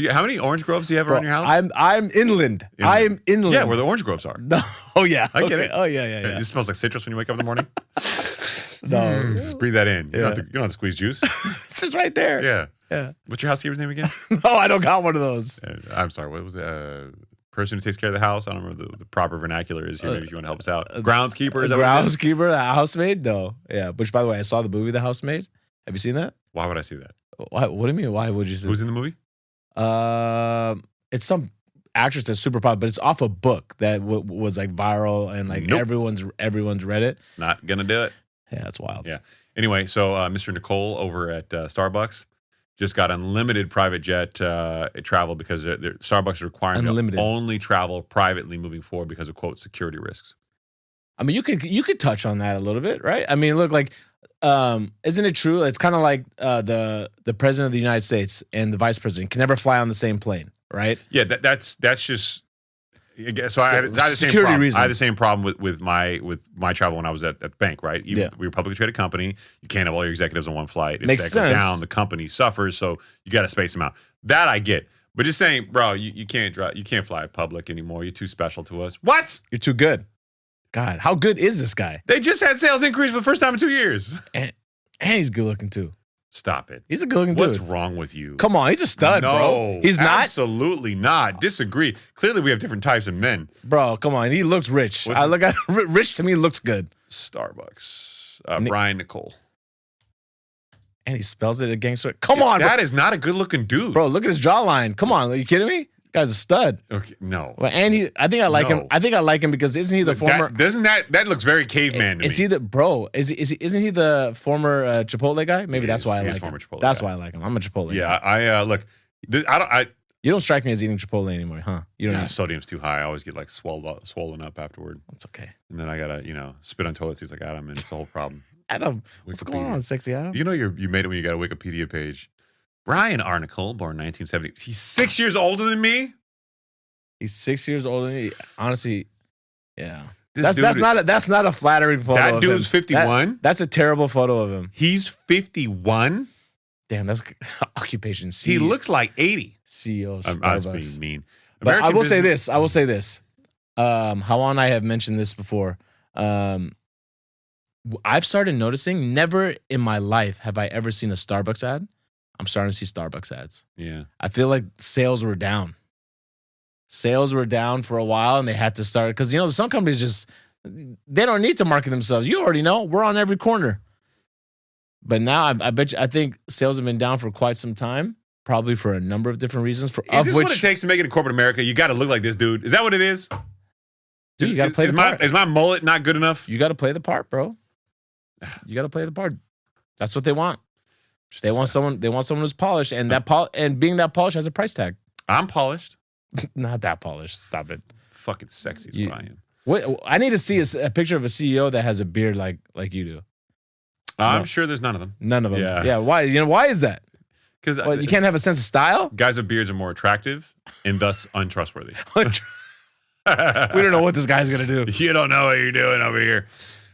How many orange groves do you have around your house? I'm inland. I'm inland. Yeah, where the orange groves are. No. Oh yeah. I get it. Oh yeah. It smells like citrus when you wake up in the morning. No. Just breathe that in. You don't have to squeeze juice. It's just right there. Yeah. What's your housekeeper's name again? No, I don't got one of those. I'm sorry. What was it? Person who takes care of the house. I don't remember the proper vernacular is here. Maybe if you want to help us out. Groundskeeper. Groundskeeper, the housemaid? No. Yeah. Which, by the way, I saw the movie The Housemaid. Have you seen that? Why would I see that? What do you mean? Why would you see Who's in the movie? It's some actress that's super popular, but it's off a book that was like viral and like everyone's read it. Not gonna do it. Yeah, it's wild. Yeah. Anyway, so Mr. Nicole over at Starbucks just got unlimited private jet travel because Starbucks is requiring them to only travel privately moving forward because of, quote, security risks. I mean, you could touch on that a little bit, right? I mean, look, like, isn't it true? It's kind of like the president of the United States and the vice president can never fly on the same plane, right? Yeah, that's just. So I had the same problem. Reasons. I had the same problem with my travel when I was at the bank, right? We were a publicly traded company. You can't have all your executives on one flight. If Makes that sense. goes down, the company suffers. So you got to space them out. That I get. But just saying, bro, you can't fly public anymore. You're too special to us. What? You're too good. God, how good is this guy? They just had sales increase for the first time in 2 years. And he's good looking too. Stop it. He's a good looking dude. What's wrong with you? Come on, he's a stud, bro. He's not? Absolutely not. Disagree. Clearly, we have different types of men. Bro, come on. He looks rich. I look at rich to me looks good. Starbucks. Brian Nicole. And he spells it a gangster. Come on, that is not a good looking dude. Bro, look at his jawline. Come on. Are you kidding me? Guy's a stud. Okay, no. Well, and I think I like him. I think I like him because isn't he the former? That looks very caveman to me. Is he the bro? Isn't he the former Chipotle guy? Maybe that's why I like him. That's why I like him. I'm a Chipotle guy. Yeah, I look. You don't strike me as eating Chipotle anymore, huh? You don't. Sodium's too high. I always get like swollen up afterward. That's okay. And then I gotta spit on toilet seats like Adam, and it's the whole problem. Adam, what's going on, sexy Adam? You know you made it when you got a Wikipedia page. Brian Arnicle, born 1970. He's 6 years older than me. He's 6 years older than me. Honestly, yeah. That's not a flattering photo. That dude's 51. That's a terrible photo of him. He's 51. Damn, that's occupation. CEO. He looks like 80. CEO Starbucks. I was being mean. But I will say this. Hawa and I have mentioned this before. I've started noticing, never in my life have I ever seen a Starbucks ad. I'm starting to see Starbucks ads. Yeah. I feel like sales were down. Sales were down for a while and they had to start because, some companies they don't need to market themselves. You already know. We're on every corner. But now I think sales have been down for quite some time, probably for a number of different reasons. Is this what it takes to make it in corporate America? You got to look like this dude. Is that what it is? Dude, you got to play the part. Is my mullet not good enough? You got to play the part, bro. You got to play the part. That's what they want. They want someone who's polished, and and being that polished has a price tag. I'm polished. Not that polished. Stop it. Fucking sexy is what I am. What I need to see is a picture of a CEO that has a beard like you do. I'm sure there's none of them. None of them. Yeah. Why? Why is that? Because you can't have a sense of style. Guys with beards are more attractive and thus untrustworthy. We don't know what this guy's gonna do. You don't know what you're doing over here.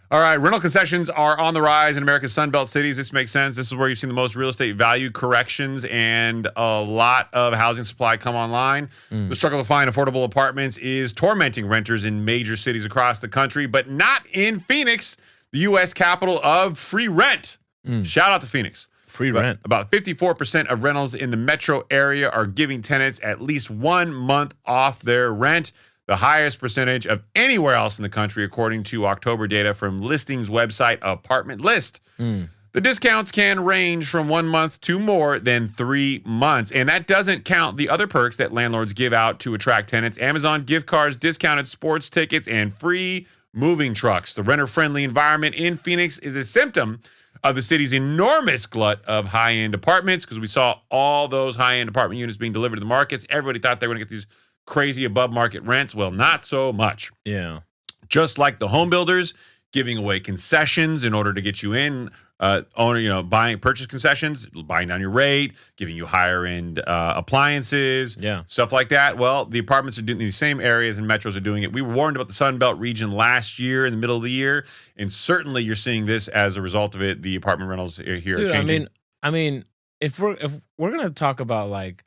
All right, rental concessions are on the rise in America's Sunbelt cities. This makes sense. This is where you've seen the most real estate value corrections and a lot of housing supply come online. The struggle to find affordable apartments is tormenting renters in major cities across the country, but not in Phoenix, the U.S. capital of free rent. Shout out to Phoenix. Free rent. About 54% of rentals in the metro area are giving tenants at least 1 month off their rent. The highest percentage of anywhere else in the country, according to October data from listings website Apartment List. The discounts can range from 1 month to more than 3 months. And that doesn't count the other perks that landlords give out to attract tenants. Amazon gift cards, discounted sports tickets, and free moving trucks. The renter-friendly environment in Phoenix is a symptom of the city's enormous glut of high-end apartments, because we saw all those high-end apartment units being delivered to the markets. Everybody thought they were going to get these crazy above market rents. Well, not so much. Yeah. Just like the home builders giving away concessions in order to get you in, buying purchase concessions, buying down your rate, giving you higher end appliances, stuff like that. Well, the apartments are doing the same areas and metros are doing it. We were warned about the Sunbelt region last year in the middle of the year, and certainly you're seeing this as a result of it. The apartment rentals here are changing. I mean, if we're gonna talk about like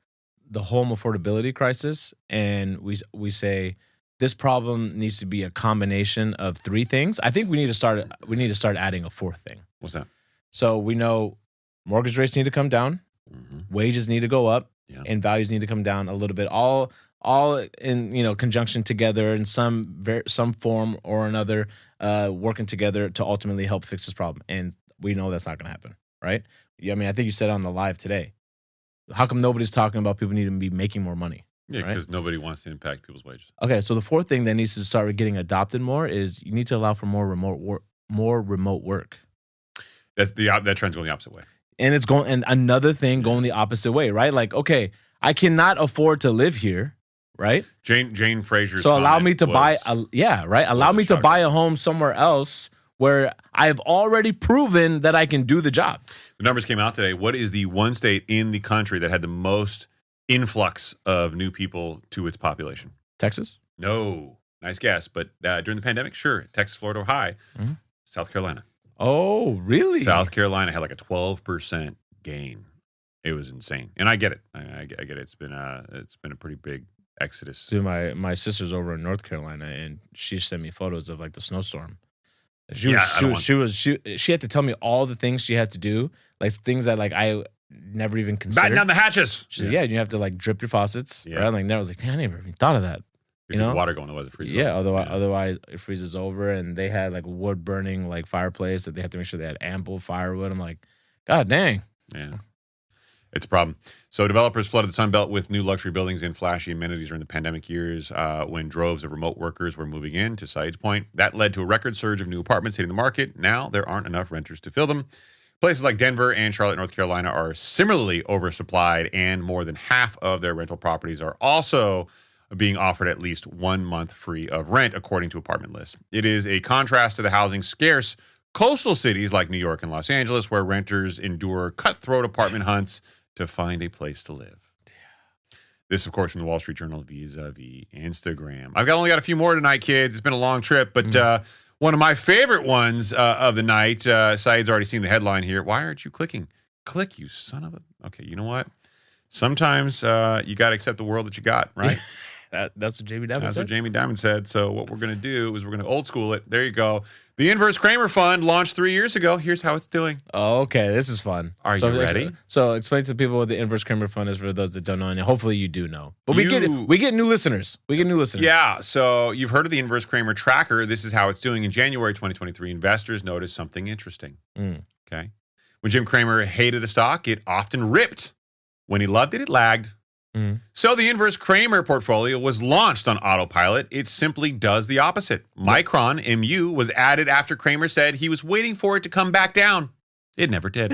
the home affordability crisis, and we say this problem needs to be a combination of three things, I think we need to start adding a fourth thing. What's that? So we know mortgage rates need to come down, wages need to go up, and values need to come down a little bit. All in conjunction together in some form or another, working together to ultimately help fix this problem. And we know that's not going to happen, right? I mean, I think you said on the live today. How come nobody's talking about people need to be making more money? Yeah, because nobody wants to impact people's wages. Okay, so the fourth thing that needs to start getting adopted more is you need to allow for more remote work. That trend's going the opposite way. And another thing going the opposite way, right? Like, okay, I cannot afford to live here, right? Jane Frazier's so allow me to buy a home somewhere else where I've already proven that I can do the job. The numbers came out today. What is the one state in the country that had the most influx of new people to its population? Texas? No. Nice guess. But during the pandemic, sure. Texas, Florida, high. South Carolina. Oh, really? South Carolina had like a 12% gain. It was insane. And I get it. I get it. It's been a pretty big exodus. Dude, my sister's over in North Carolina, and she sent me photos of like the snowstorm. She had to tell me all the things she had to do, like things that like I never even considered. Batten down the hatches. She said, you have to like drip your faucets. Yeah. Right? Like, I was like, damn, I never even thought of that. Because the water going, otherwise it freezes. Yeah, otherwise it freezes over. And they had like wood burning like fireplace that they had to make sure they had ample firewood. I'm like, God dang. Yeah. It's a problem. So developers flooded the Sun Belt with new luxury buildings and flashy amenities during the pandemic years when droves of remote workers were moving in, to Saeed's point. That led to a record surge of new apartments hitting the market. Now there aren't enough renters to fill them. Places like Denver and Charlotte, North Carolina are similarly oversupplied, and more than half of their rental properties are also being offered at least 1 month free of rent, according to apartment lists. It is a contrast to the housing scarce coastal cities like New York and Los Angeles, where renters endure cutthroat apartment hunts to find a place to live. This, of course, from the Wall Street Journal vis-a-vis Instagram. I've only got a few more tonight, kids. It's been a long trip, but one of my favorite ones of the night, Saeed's already seen the headline here. Why aren't you clicking? Click, you son of a... Okay, you know what? Sometimes you got to accept the world that you got, right? That's what Jamie Dimon said. That's what Jamie Dimon said. So what we're going to do is we're going to old school it. There you go. The Inverse Kramer Fund launched 3 years ago. Here's how it's doing. Oh, okay. This is fun. Are you ready? So explain to people what the Inverse Kramer Fund is for those that don't know. And hopefully you do know. But we get new listeners. Yeah. So you've heard of the Inverse Kramer Tracker. This is how it's doing. In January 2023, investors noticed something interesting. Okay. When Jim Cramer hated a stock, it often ripped. When he loved it, it lagged. So the Inverse Kramer portfolio was launched on autopilot. It simply does the opposite. Micron, MU, was added after Kramer said he was waiting for it to come back down. It never did.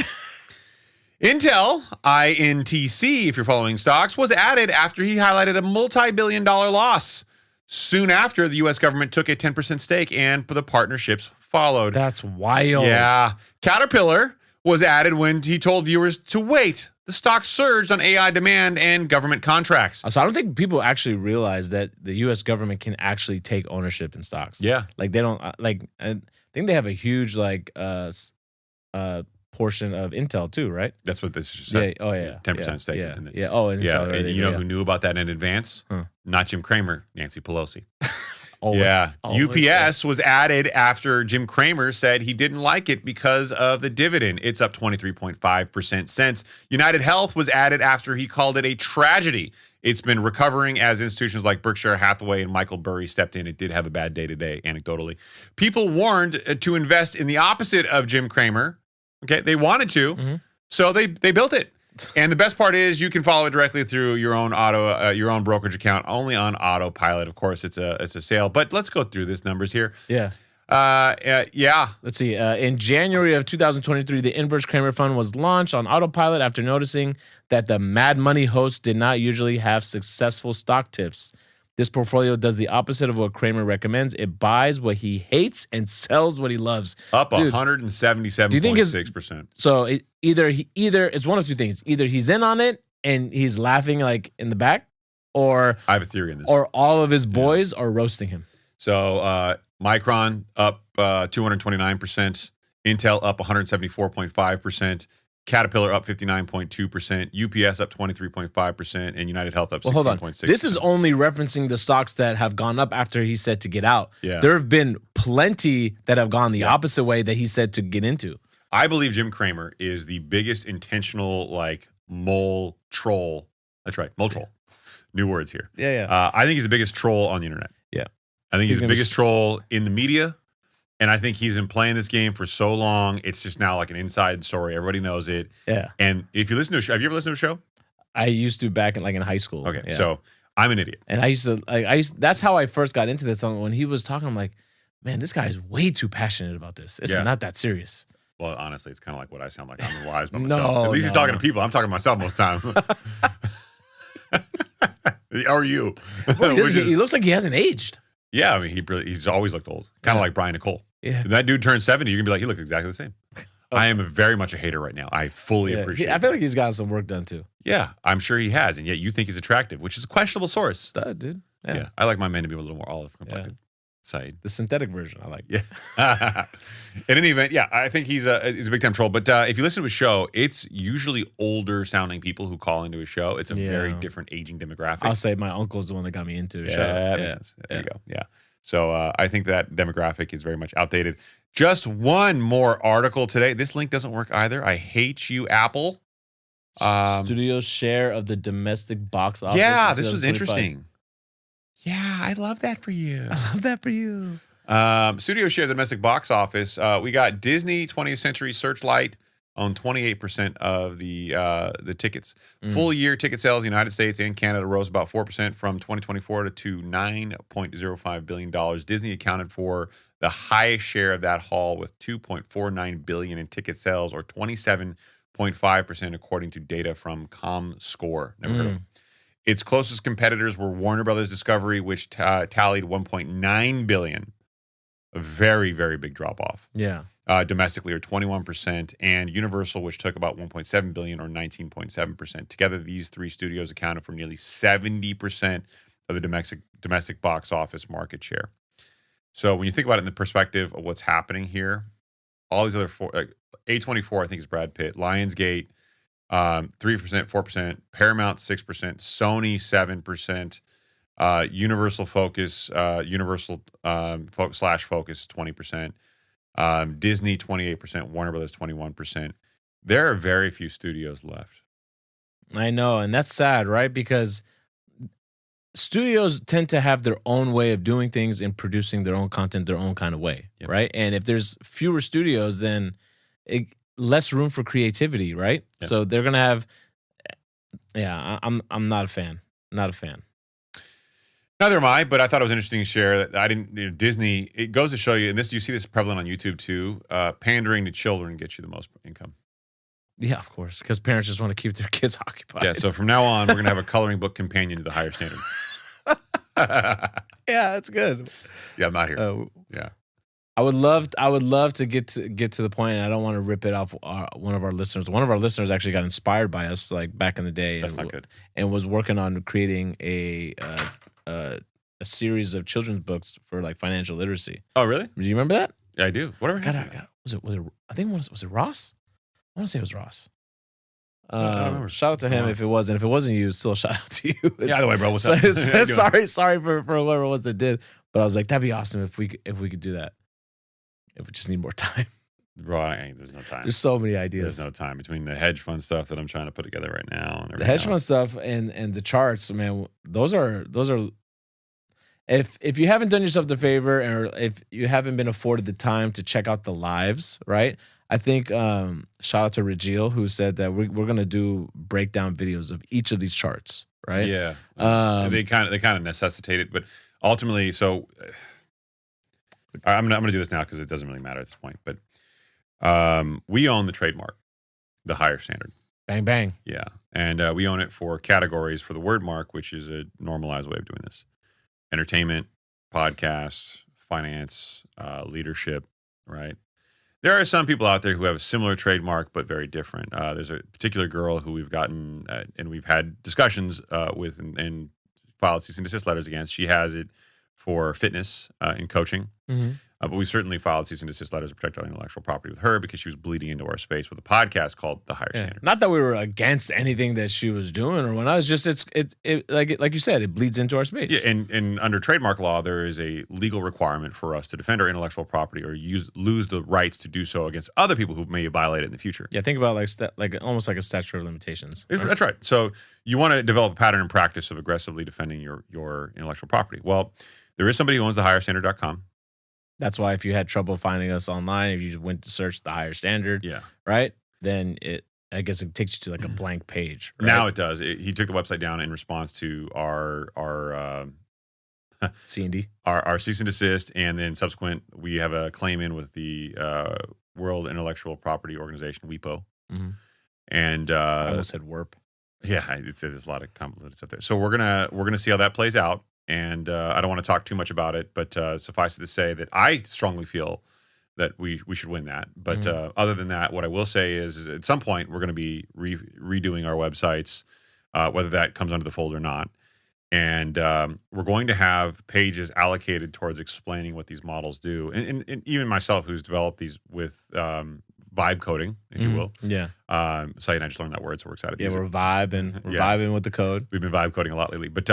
Intel, INTC, if you're following stocks, was added after he highlighted a multi-billion-dollar loss. Soon after, the U.S. government took a 10% stake, and the partnerships followed. That's wild. Yeah. Caterpillar was added when he told viewers to wait. The stock surged on AI demand and government contracts. So I don't think people actually realize that the U.S. government can actually take ownership in stocks. Yeah. Like they don't like. I think they have a huge like portion of Intel too, right? That's what this said. Yeah. Oh yeah. 10% stake. Yeah. Oh, and Intel. And you know who knew about that in advance? Not Jim Cramer, Nancy Pelosi. Always. Yeah. UPS was added after Jim Cramer said he didn't like it because of the dividend. It's up 23.5% since. United Health was added after he called it a tragedy. It's been recovering as institutions like Berkshire Hathaway and Michael Burry stepped in. It did have a bad day today, anecdotally. People warned to invest in the opposite of Jim Cramer. Okay, they wanted to, so they built it. And the best part is you can follow it directly through your own your own brokerage account, only on autopilot. Of course, it's a sale. But let's go through these numbers here. Yeah. Yeah. Let's see. In January of 2023, the Inverse Kramer Fund was launched on autopilot after noticing that the Mad Money host did not usually have successful stock tips. This portfolio does the opposite of what Kramer recommends. It buys what he hates and sells what he loves. Up 177.6%. So either it's one of two things. Either he's in on it and he's laughing like in the back, or I have a theory in this. Or all of his boys are roasting him. So Micron up 229%, Intel up 174.5%. Caterpillar up 59.2%, UPS up 23.5%, and United Health up 16.6%. Hold on. This is only referencing the stocks that have gone up after he said to get out. Yeah. There have been plenty that have gone the opposite way that he said to get into. I believe Jim Cramer is the biggest intentional mole troll. That's right, mole troll. New words here. Yeah. I think he's the biggest troll on the internet. Yeah. I think he's the biggest troll in the media. And I think he's been playing this game for so long. It's just now like an inside story. Everybody knows it. Yeah. And if you listen to a show, have you ever listened to a show? I used to back in high school. Okay. Yeah. So I'm an idiot. And I used to that's how I first got into this. When he was talking, I'm like, man, this guy is way too passionate about this. It's not that serious. Well, honestly, it's kind of like what I sound like. I'm wise by myself. At least he's talking to people. I'm talking to myself most of the time. Or you. Well, he looks like he hasn't aged. Yeah, I mean, he's always looked old. Kind of like Brian Nicole. Yeah. If that dude turns 70, you're going to be like, he looks exactly the same. I am very much a hater right now. I fully appreciate it. I feel like he's gotten some work done, too. Yeah, I'm sure he has. And yet you think he's attractive, which is a questionable source. Dude. Yeah. I like my men to be a little more olive complected. Said. The synthetic version. I like. Yeah. In any event, yeah, I think he's a big time troll. But if you listen to his show, it's usually older sounding people who call into his show. It's a very different aging demographic. I'll say my uncle's the one that got me into the show. That makes sense. There you go. Yeah. So I think that demographic is very much outdated. Just one more article today. This link doesn't work either. I hate you, Apple. Studio's share of the domestic box office. Yeah, this was interesting. Yeah, I love that for you. I love that for you. Studio share of the domestic box office. We got Disney 20th Century Searchlight on 28% of the tickets. Full year ticket sales in the United States and Canada rose about 4% from 2024 to $9.05 billion. Disney accounted for the highest share of that haul with $2.49 billion in ticket sales, or 27.5%, according to data from ComScore. Never heard of them. Its closest competitors were Warner Brothers Discovery, which tallied $1.9 billion. A very, very big drop off. Yeah. Domestically, or 21%, and Universal, which took about $1.7 billion, or 19.7%. Together, these three studios accounted for nearly 70% of the domestic box office market share. So when you think about it in the perspective of what's happening here, all these other four, A24, I think is Brad Pitt, Lionsgate, 3%, 4%, Paramount 6%, Sony 7%, Universal Focus, Universal Focus 20%, Disney 28%, Warner Brothers 21%. There are very few studios left. I know, and that's sad, right? Because studios tend to have their own way of doing things and producing their own content their own kind of way, right? And if there's fewer studios, then less room for creativity, right? Yep. So they're gonna have. Yeah, I'm not a fan. Not a fan. Neither am I, but I thought it was interesting to share that I didn't. Disney. It goes to show you, and you see this prevalent on YouTube too. Pandering to children gets you the most income. Yeah, of course, because parents just want to keep their kids occupied. Yeah, so from now on, we're gonna have a coloring book companion to the higher standard. Yeah, that's good. Yeah, I'm not here. Yeah. I would love to get to the point, and I don't want to rip it off one of our listeners. One of our listeners actually got inspired by us, like back in the day. That's not good. And was working on creating a series of children's books for like financial literacy. Oh, really? Do you remember that? Yeah, I do. Whatever. God, was it? I think was it Ross? I want to say it was Ross. Shout out to him if it wasn't. If it wasn't you, still shout out to you. Yeah, either way, bro. What's up? Sorry for whoever it was that did. But I was like, that'd be awesome if we could do that. If we just need more time. Bro, there's no time. There's so many ideas. There's no time between the hedge fund stuff that I'm trying to put together right now and the hedge fund stuff and the charts, man. Those are. If you haven't done yourself the favor, or if you haven't been afforded the time to check out the lives, right? I think shout out to Regil, who said that we're gonna do breakdown videos of each of these charts, right? Yeah, they kind of necessitate it, but ultimately, so I'm gonna do this now because it doesn't really matter at this point. But we own the trademark, the higher standard. Bang bang. Yeah, and we own it for categories for the word mark, which is a normalized way of doing this: entertainment, podcasts, finance, leadership, right? There are some people out there who have a similar trademark, but very different. There's a particular girl who we've gotten and we've had discussions with and filed cease and desist letters against. She has it for fitness and coaching. Mm-hmm. But we certainly filed cease and desist letters to protect our intellectual property with her because she was bleeding into our space with a podcast called The Higher Standard. Not that we were against anything that she was doing or whatnot. It's just it like you said, it bleeds into our space. Yeah, and under trademark law, there is a legal requirement for us to defend our intellectual property or lose the rights to do so against other people who may violate it in the future. Yeah, think about like almost like a statute of limitations. Right? That's right. So you want to develop a pattern and practice of aggressively defending your intellectual property. Well, there is somebody who owns thehigherstandard.com. That's why if you had trouble finding us online, if you just went to search The Higher Standard, right, then I guess it takes you to like a blank page. Right? Now it does. He took the website down in response to our C&D, our cease and desist, and then subsequent we have a claim in with the World Intellectual Property Organization, WIPO, and I almost said WIRP. Yeah, there's a lot of complicated stuff there. So we're gonna see how that plays out. And I don't want to talk too much about it, but suffice it to say that I strongly feel that we should win that. But other than that, what I will say is at some point we're going to be redoing our websites, whether that comes under the fold or not. And we're going to have pages allocated towards explaining what these models do. And even myself, who's developed these with vibe coding, if you will. Yeah. Site and I just learned that word, so we're excited. Yeah, we're vibing with the code. We've been vibe coding a lot lately. But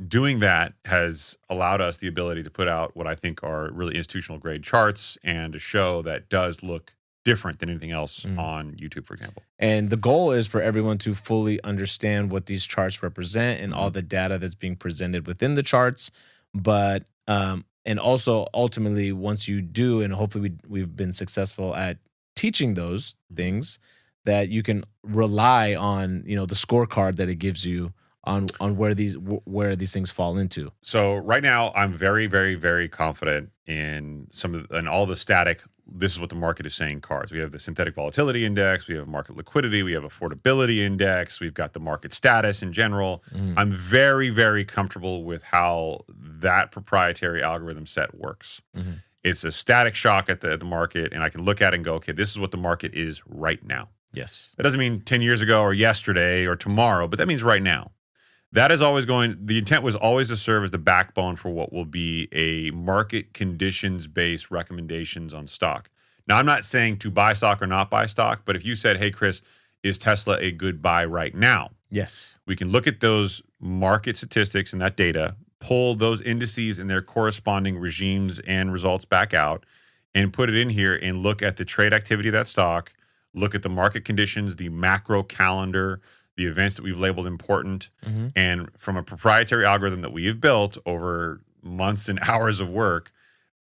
doing that has allowed us the ability to put out what I think are really institutional grade charts and a show that does look different than anything else on YouTube, for example. And the goal is for everyone to fully understand what these charts represent and all the data that's being presented within the charts. But and also ultimately, once you do, and hopefully we've been successful at teaching those things, that you can rely on, the scorecard that it gives you on where these things fall into. So right now, I'm very, very, very confident in all the static. This is what the market is saying cards. We have the synthetic volatility index. We have market liquidity. We have affordability index. We've got the market status in general. I'm very, very comfortable with how that proprietary algorithm set works. It's a static shock at the market, and I can look at it and go, okay, this is what the market is right now. Yes. That doesn't mean 10 years ago or yesterday or tomorrow, but that means right now. That is always the intent was always to serve as the backbone for what will be a market conditions-based recommendations on stock. Now, I'm not saying to buy stock or not buy stock, but if you said, hey, Chris, is Tesla a good buy right now? Yes. We can look at those market statistics and that data, pull those indices and their corresponding regimes and results back out, and put it in here and look at the trade activity of that stock, look at the market conditions, the macro calendar, the events that we've labeled important, and from a proprietary algorithm that we have built over months and hours of work,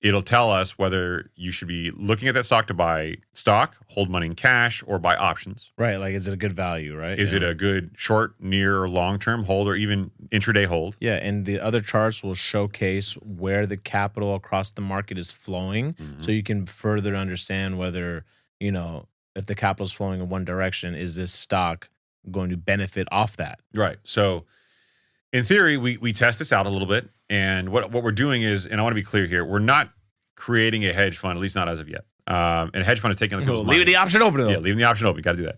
it'll tell us whether you should be looking at that stock to buy stock, hold money in cash, or buy options. Right, like is it a good value, right? Is it a good short, near, or long-term hold, or even intraday hold? Yeah, and the other charts will showcase where the capital across the market is flowing, so you can further understand whether, if the capital is flowing in one direction, is this stock going to benefit off that? Right. So in theory, we test this out a little bit. And what we're doing is, and I want to be clear here, we're not creating a hedge fund, at least not as of yet. And a hedge fund is taking other people's money. Leaving the option open, though. Yeah, leaving the option open. You got to do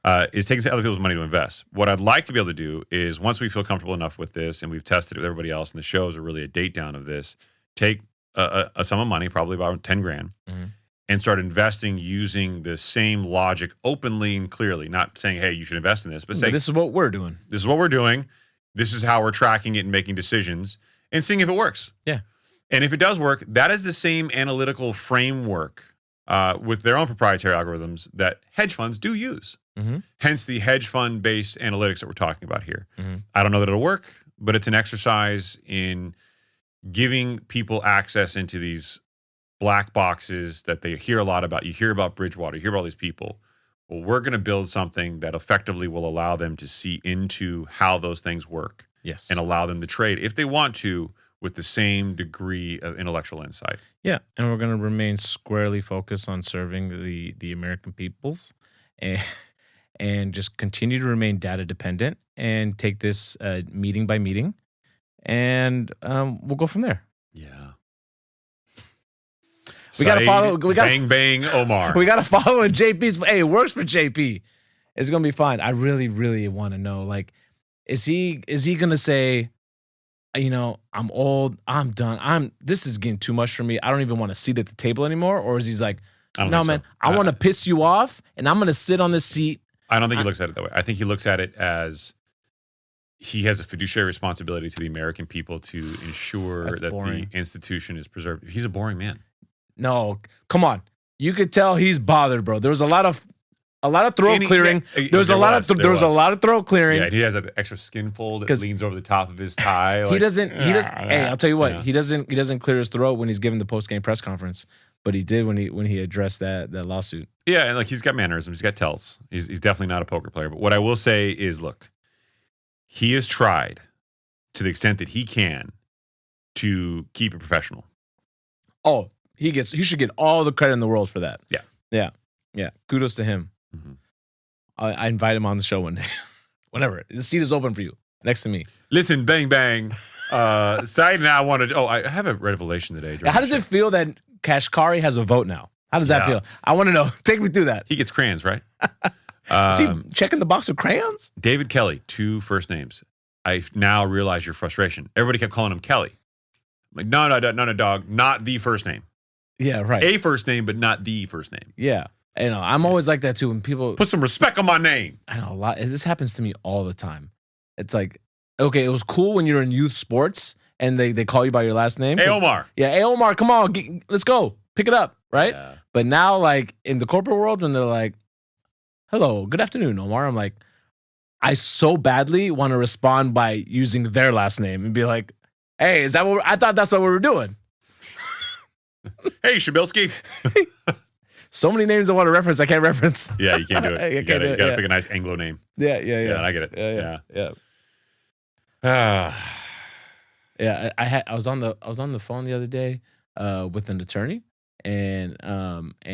that. Is taking other people's money to invest. What I'd like to be able to do is, once we feel comfortable enough with this and we've tested it with everybody else, and the shows are really a date down of this, take a sum of money, probably about 10 grand, and start investing using the same logic openly and clearly, not saying, hey, you should invest in this, but say, this is what we're doing. This is what we're doing. This is how we're tracking it and making decisions and seeing if it works. Yeah. And if it does work, that is the same analytical framework with their own proprietary algorithms that hedge funds do use. Hence the hedge fund-based analytics that we're talking about here. I don't know that it'll work, but it's an exercise in giving people access into these black boxes that they hear a lot about. You hear about Bridgewater, you hear about all these people. Well, we're going to build something that effectively will allow them to see into how those things work. Yes. And allow them to trade, if they want to, with the same degree of intellectual insight. Yeah. And we're going to remain squarely focused on serving the American peoples and just continue to remain data dependent and take this meeting by meeting. And we'll go from there. Yeah. We got to follow. Bang, bang, Omar. We got to follow in JP's. Hey, it works for JP. It's going to be fine. I really, really want to know, like, is he going to say, I'm old, I'm done, this is getting too much for me, I don't even want to sit at the table anymore? Or is he's like, no, man, I want to piss you off, and I'm going to sit on this seat? I don't think he looks at it that way. I think he looks at it as he has a fiduciary responsibility to the American people to ensure that the institution is preserved. He's a boring man. No, come on. You could tell he's bothered, bro. There was a lot of throat clearing. There was a lot of throat clearing. Yeah, he has an extra skin fold that leans over the top of his tie. He doesn't. Hey, I'll tell you what. Yeah. He doesn't clear his throat when he's giving the post game press conference, but he did when he addressed that lawsuit. Yeah, and he's got mannerisms. He's got tells. He's definitely not a poker player. But what I will say is, look, he has tried to the extent that he can to keep it professional. Oh, he should get all the credit in the world for that. Yeah. Kudos to him. I invite him on the show one day. Whenever. The seat is open for you, next to me. Listen, bang, bang. Side now I have a revelation today. How does it feel that Kashkari has a vote now? How does that feel? I want to know. Take me through that. He gets crayons, right? Is he checking the box with crayons? David Kelly, 2 first names. I now realize your frustration. Everybody kept calling him Kelly. I'm like, no, dog. Not the first name. Yeah, right. A first name, but not the first name. Yeah. You know, I'm always like that too. When people put some respect on my name. I know a lot. This happens to me all the time. It's like, okay, it was cool when you're in youth sports and they call you by your last name. Hey, Omar. Yeah, hey, Omar, come on, let's go. Pick it up, right? Yeah. But now, like, in the corporate world, when they're like, hello, good afternoon, Omar, I'm like, I so badly want to respond by using their last name and be like, hey, is that what I thought that's what we were doing? Hey, Shabilsky. So many names I want to reference, I can't reference. Yeah, you can't do it. You gotta pick a nice Anglo name. Yeah. Yeah, I get it. Yeah. Yeah, I was on the phone the other day with an attorney, and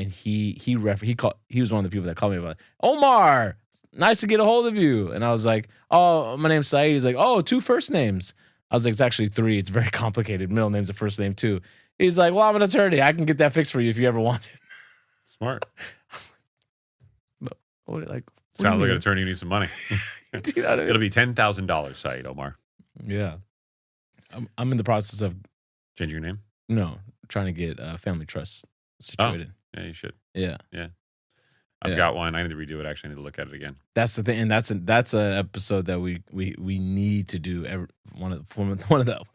he was one of the people that called me about Omar. Nice to get a hold of you. And I was like, oh, my name's Saeed. He's like, oh, 2 first names. I was like, it's actually 3. It's very complicated. Middle name's a first name too. He's like, well, I'm an attorney. I can get that fixed for you if you ever want it. Smart. Sounds like an attorney who needs some money. Dude, it'll be $10,000, Saeed Omar. Yeah. I'm in the process of changing your name. No, trying to get a family trust situated. Oh, yeah, you should. Yeah. I've got one. I need to redo it. Actually, I need to look at it again. That's the thing, and that's an episode that we need to do. One of the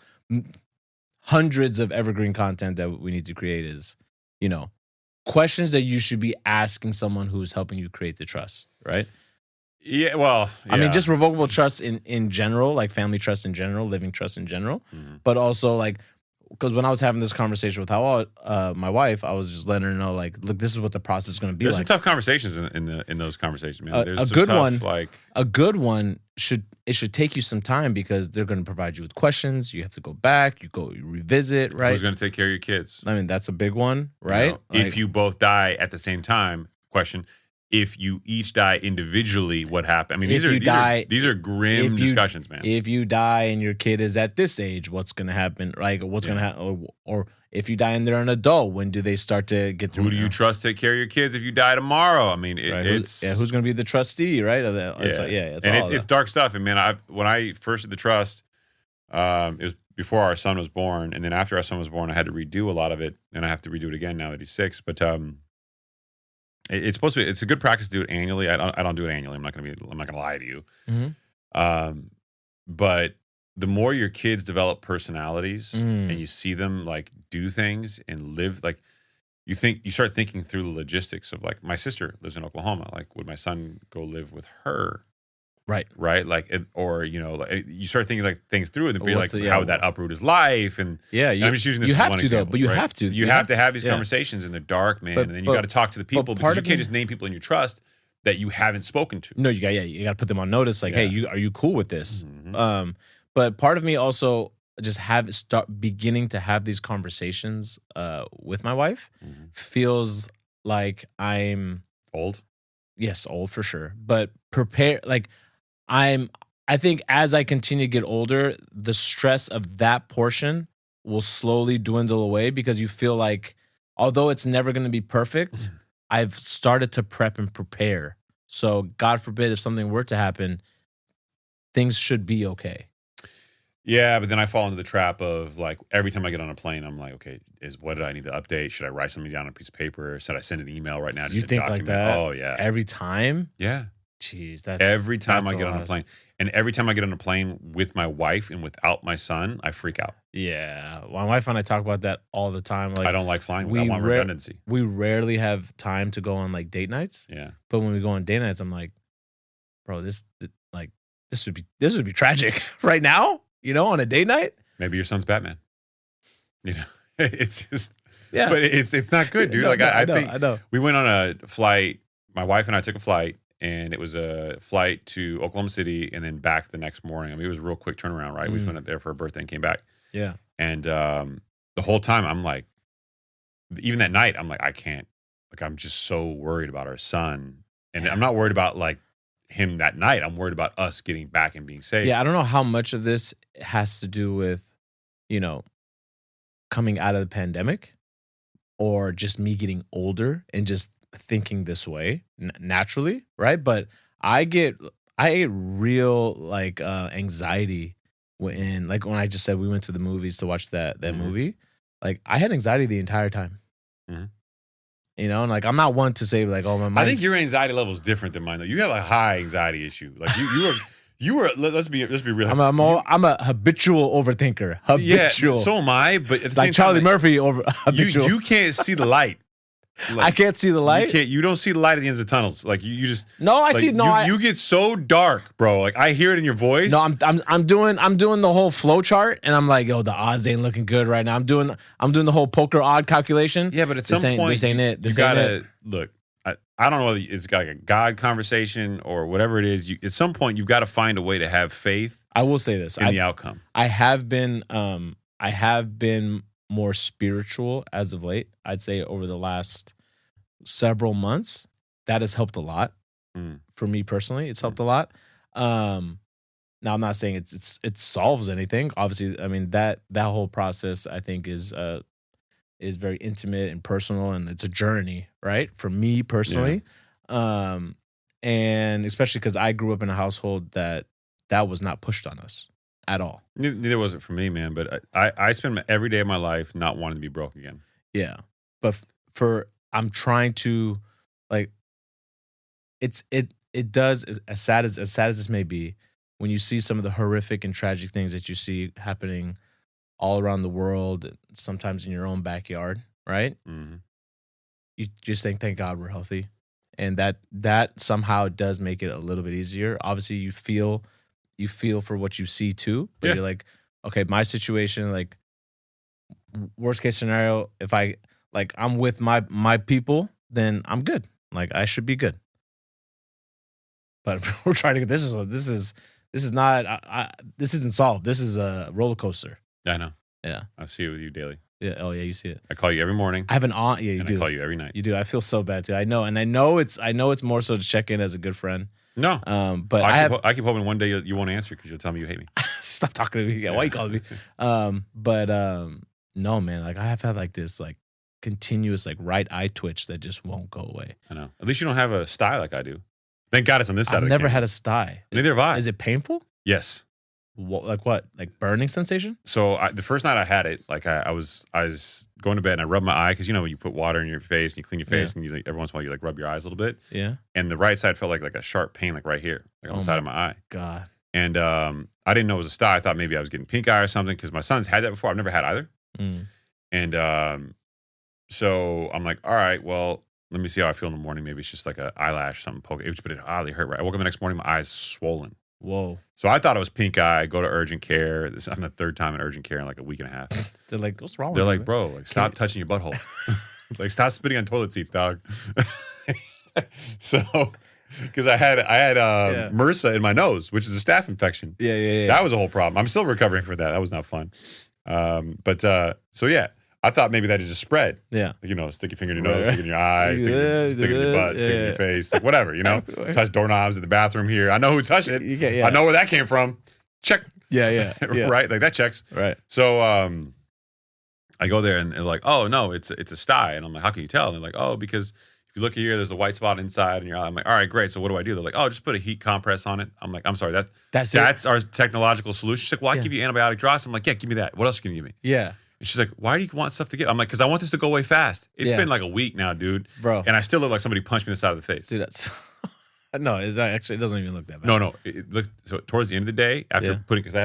hundreds of evergreen content that we need to create is, you know, questions that you should be asking someone who's helping you create the trust, right? Yeah, well, yeah. I mean, just revocable trust in general, like family trust in general, living trust in general, but also like, because when I was having this conversation with my wife, I was just letting her know, like, look, this is what the process is going to be. There's like. some tough conversations in those conversations, man. There's a good tough, one, like a good one should take you some time because they're going to provide you with questions. You have to go back, you revisit, right? Who's going to take care of your kids? I mean, that's a big one, right? You know, if you both die at the same time, question. If you each die individually, what happened? I mean, these are grim discussions, man. If you die and your kid is at this age, what's going to happen? Like, what's going to happen? Or if you die and they're an adult, when do they start to get through? Who do you trust to take care of your kids if you die tomorrow? I mean, it's who's going to be the trustee, right? It's dark stuff. And man, when I first did the trust, it was before our son was born, and then after our son was born, I had to redo a lot of it, and I have to redo it again now that he's 6. But it's supposed to be. It's a good practice to do it annually. I don't do it annually. I'm not gonna lie to you. Mm-hmm. But the more your kids develop personalities and you see them like do things and live, like you start thinking through the logistics of, like, my sister lives in Oklahoma. Like, would my son go live with her? Right. Like, or, you know, like, you start thinking like things through and be like, how would that uproot his life? And I'm just using this as one example. But you have to. You have to have these conversations in the dark, man. And then you got to talk to the people, because you can't just name people in your trust that you haven't spoken to. No, you got to put them on notice. Like, hey, are you cool with this? Mm-hmm. But part of me also just start beginning to have these conversations with my wife feels like I'm old. Yes, old for sure. But prepare, like, I think as I continue to get older, the stress of that portion will slowly dwindle away, because you feel like, although it's never going to be perfect, I've started to prep and prepare. So God forbid if something were to happen, things should be okay. Yeah, but then I fall into the trap of, like, every time I get on a plane, I'm like, okay, what did I need to update? Should I write something down on a piece of paper? Should I send an email right now? You think document? Like that? Oh, yeah. Every time? Yeah. Jeez, every time I get on a plane. And every time I get on a plane with my wife and without my son, I freak out. Yeah. My wife and I talk about that all the time. Like, I don't like flying. I want redundancy. We rarely have time to go on, like, date nights. Yeah. But when we go on date nights, I'm like, bro, this would be tragic right now, you know, on a date night. Maybe your son's Batman. You know, it's just, yeah. But it's not good, dude. I think we went on a flight. My wife and I took a flight. And it was a flight to Oklahoma City and then back the next morning. I mean, it was a real quick turnaround, right? We just went up there for her birthday and came back. Yeah. And the whole time, I'm like, even that night, I'm like, I can't. Like, I'm just so worried about our son. And I'm not worried about, like, him that night. I'm worried about us getting back and being safe. Yeah, I don't know how much of this has to do with, you know, coming out of the pandemic, or just me getting older and just thinking this way naturally, right? But I get I ate real like anxiety when I just said we went to the movies to watch that movie. Like I had anxiety the entire time. You know, and like I'm not one to say like, oh, my mind. I think your anxiety level is different than mine though. You have a high anxiety issue. Like you were. Let's be real. I'm a habitual overthinker. Habitual. Yeah, so am I. But at the like same Charlie time, Murphy over habitual. You can't see the light. Like, I can't see the light. You don't see the light at the ends of tunnels. Like you just no. I like, see. No, you get so dark, bro. Like I hear it in your voice. No, I'm doing the whole flow chart, and I'm like, yo, the odds ain't looking good right now. I'm doing the whole poker odd calculation. Yeah, but at some point, this ain't it. You gotta look. I don't know whether it's like a God conversation or whatever it is. At some point, you've got to find a way to have faith. I will say this in the outcome. I have been more spiritual as of late. I'd say over the last several months, that has helped a lot for me personally. It's helped a lot. Now I'm not saying it solves anything. Obviously, I mean that whole process I think is very intimate and personal, and it's a journey, right? For me personally, and especially because I grew up in a household that was not pushed on us at all. Neither was it for me, man. But I spend every day of my life not wanting to be broke again. Yeah, but I'm trying to like it does as sad as this may be, when you see some of the horrific and tragic things that you see happening all around the world, sometimes in your own backyard, right? Mm-hmm. You just think, thank God we're healthy. And that somehow does make it a little bit easier. Obviously, you feel for what you see too, but you're like, okay, my situation, like worst case scenario, if I'm with my people, then I'm good. Like I should be good. But we're trying to get this isn't solved. This is a roller coaster. Yeah, I know. Yeah. I see it with you daily. Yeah. Oh yeah, you see it. I call you every morning. I have an aunt. Yeah, you do. I call you every night. You do. I feel so bad too. I know, and I know it's more so to check in as a good friend. No. But I keep hoping one day you won't answer because you'll tell me you hate me. Stop talking to me. Yeah. Why you calling me? No, man. Like I have had like this like continuous like right eye twitch that just won't go away. I know. At least you don't have a sty like I do. Thank God it's on this side. I've never had a sty. Neither have I. Is it painful? Yes. Like what? Like burning sensation? So the first night I had it, like I was going to bed and I rubbed my eye because you know when you put water in your face and you clean your face and you like, every once in a while you like rub your eyes a little bit. Yeah. And the right side felt like a sharp pain like right here, like on the side of my eye. God. And I didn't know it was a sty. I thought maybe I was getting pink eye or something because my son's had that before. I've never had either. And so I'm like, all right, well, let me see how I feel in the morning. Maybe it's just like an eyelash or something poking. But it oddly hurt. Right. I woke up the next morning, my eyes swollen. Whoa. So I thought it was pink eye. I go to urgent care. I'm the third time in urgent care in like a week and a half. They're like, what's wrong with you? you? They're like, bro, like stop touching your butthole. Like stop spitting on toilet seats, dog. So, because I had MRSA in my nose, which is a staph infection. Yeah. That was a whole problem. I'm still recovering from that. That was not fun. So yeah. I thought maybe that had just spread. Yeah. You know, stick your finger in your nose, stick it in your eyes, stick it in your butt, stick it in your face, like whatever, you know. Touch doorknobs in the bathroom here. I know who touched it. I know where that came from. Check. Yeah. Right? Like that checks. Right. So I go there and they're like, oh no, it's a sty. And I'm like, how can you tell? And they're like, oh, because if you look here, there's a white spot inside and your eye. I'm like, all right, great. So what do I do? They're like, oh, just put a heat compress on it. I'm like, I'm sorry, that's our technological solution. She's like, well, I give you antibiotic drops. I'm like, yeah, give me that. What else can you give me? Yeah. And she's like, why do you want stuff to get? I'm like, because I want this to go away fast. It's been like a week now, dude. Bro. And I still look like somebody punched me in the side of the face. Dude, that's... No, it doesn't even look that bad. No. So towards the end of the day, after putting, because I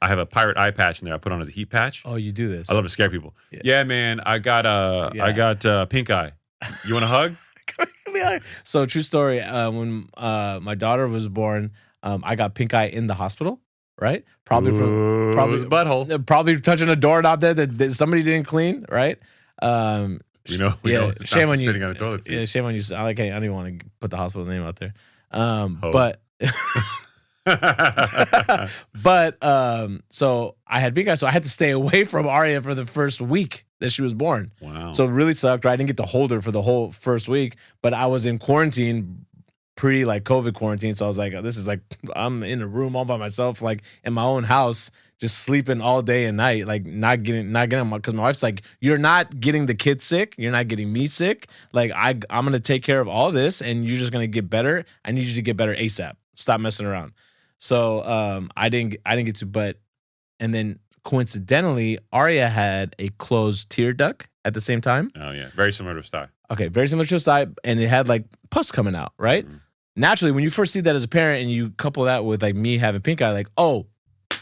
have a pirate eye patch in there I put on as a heat patch. Oh, you do this? I love to scare people. Yeah man, I got pink eye. You want a hug? So true story, when my daughter was born, I got pink eye in the hospital. Right? Probably butthole. Probably touching a doorknob there that somebody didn't clean, right? We know. Shame on you. Sitting on a toilet seat. Yeah, shame on you. I don't even want to put the hospital's name out there. So I had big eyes, so I had to stay away from Aria for the first week that she was born. Wow. So it really sucked. Right? I didn't get to hold her for the whole first week, but I was in quarantine. Pre like COVID quarantine, so I was like, this is like I'm in a room all by myself, like in my own house, just sleeping all day and night, like not getting because my wife's like, you're not getting the kids sick, you're not getting me sick, like I'm gonna take care of all this, and you're just gonna get better. I need you to get better ASAP. stop messing around. So I didn't get to, and then coincidentally, Arya had a closed tear duct at the same time. Oh yeah, very similar to Sty. Okay, very similar to Sty, and it had like pus coming out, right? Mm-hmm. Naturally, when you first see that as a parent and you couple that with like me having pink eye, like, oh,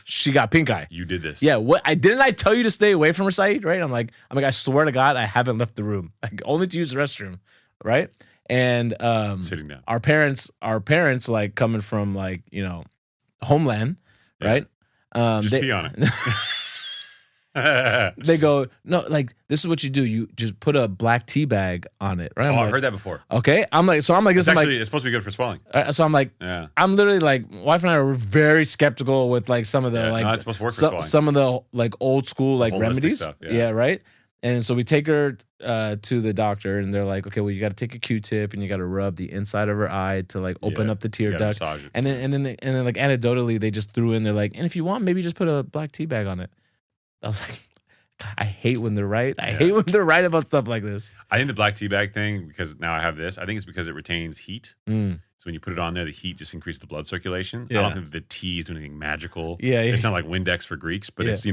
she got pink eye. You did this. Yeah. What I tell you to stay away from her, Saeed, right? I'm like, I swear to God, I haven't left the room. Like only to use the restroom, right? And sitting down. Our parents like coming from like, homeland, right? Just pee on it. They go, no, like this is what you do. You just put a black tea bag on it, right? I've heard that before. Okay, I'm like, it's supposed to be good for swelling. So I'm like, I'm literally like, wife and I are very skeptical with like some of the like, it's supposed to work for swelling. Some of the like old school like remedies, stuff, right. And so we take her to the doctor, and they're like, okay, well, you got to take a Q-tip and you got to rub the inside of her eye to like open up the tear duct. And then like anecdotally, they just threw in, they're like, and if you want, maybe just put a black tea bag on it. I was like, God, I hate when they're right. I hate when they're right about stuff like this. I think the black tea bag thing, because now I have this, I think it's because it retains heat. So when you put it on there, the heat just increases the blood circulation. I don't think the tea is doing anything magical. It's not like Windex for Greeks, but it's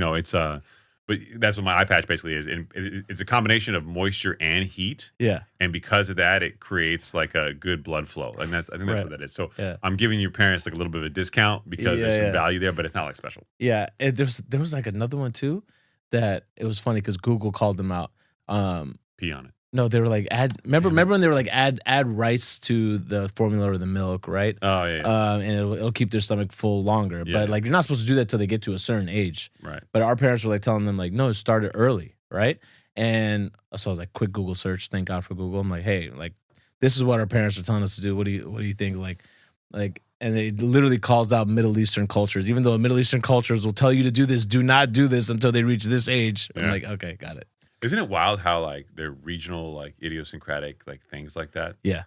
but that's what my eye patch basically is. And it's a combination of moisture and heat. Yeah. And because of that, it creates like a good blood flow. And I think that's what that is. So I'm giving your parents like a little bit of a discount because there's some value there, but it's not like special. Yeah. And there was like another one too that it was funny because Google called them out. Pee on it. No, they were like remember when they were like add rice to the formula or the milk, right? Oh yeah. And it'll keep their stomach full longer. But like you're not supposed to do that till they get to a certain age. Right. But our parents were like telling them like, no, start it early, right? And so I was like, quick Google search. Thank God for Google. I'm like, hey, like this is what our parents are telling us to do. What do you think? Like, and it literally calls out Middle Eastern cultures. Even though Middle Eastern cultures will tell you to do this, do not do this until they reach this age. I'm like, okay, got it. Isn't it wild how like they're regional, like idiosyncratic, like things like that? Yeah.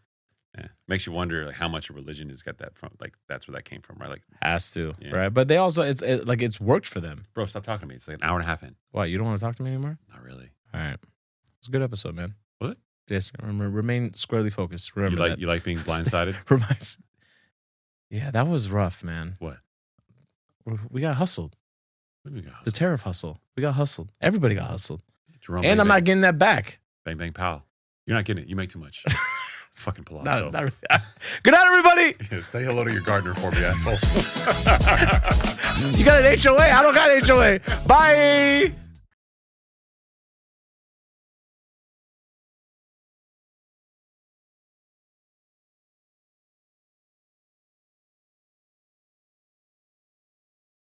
Makes you wonder like how much of religion has got that from. Like that's where that came from, right? Like has to, right? But they also it's worked for them. Bro, stop talking to me. It's like an hour and a half in. Why, you don't want to talk to me anymore? Not really. All right. It's a good episode, man. Was it? Yes. Remember, remain squarely focused. Remember you like being blindsided? Yeah, that was rough, man. What? We got hustled. What do we got hustled? The Tariff hustle. We got hustled. Everybody got hustled. Jerome, and I'm not getting that back. Bang, bang, pow. You're not getting it. You make too much. Fucking palazzo. Not really. Good night, everybody. Yeah, say hello to your gardener for me, asshole. You got an HOA? I don't got an HOA. Bye.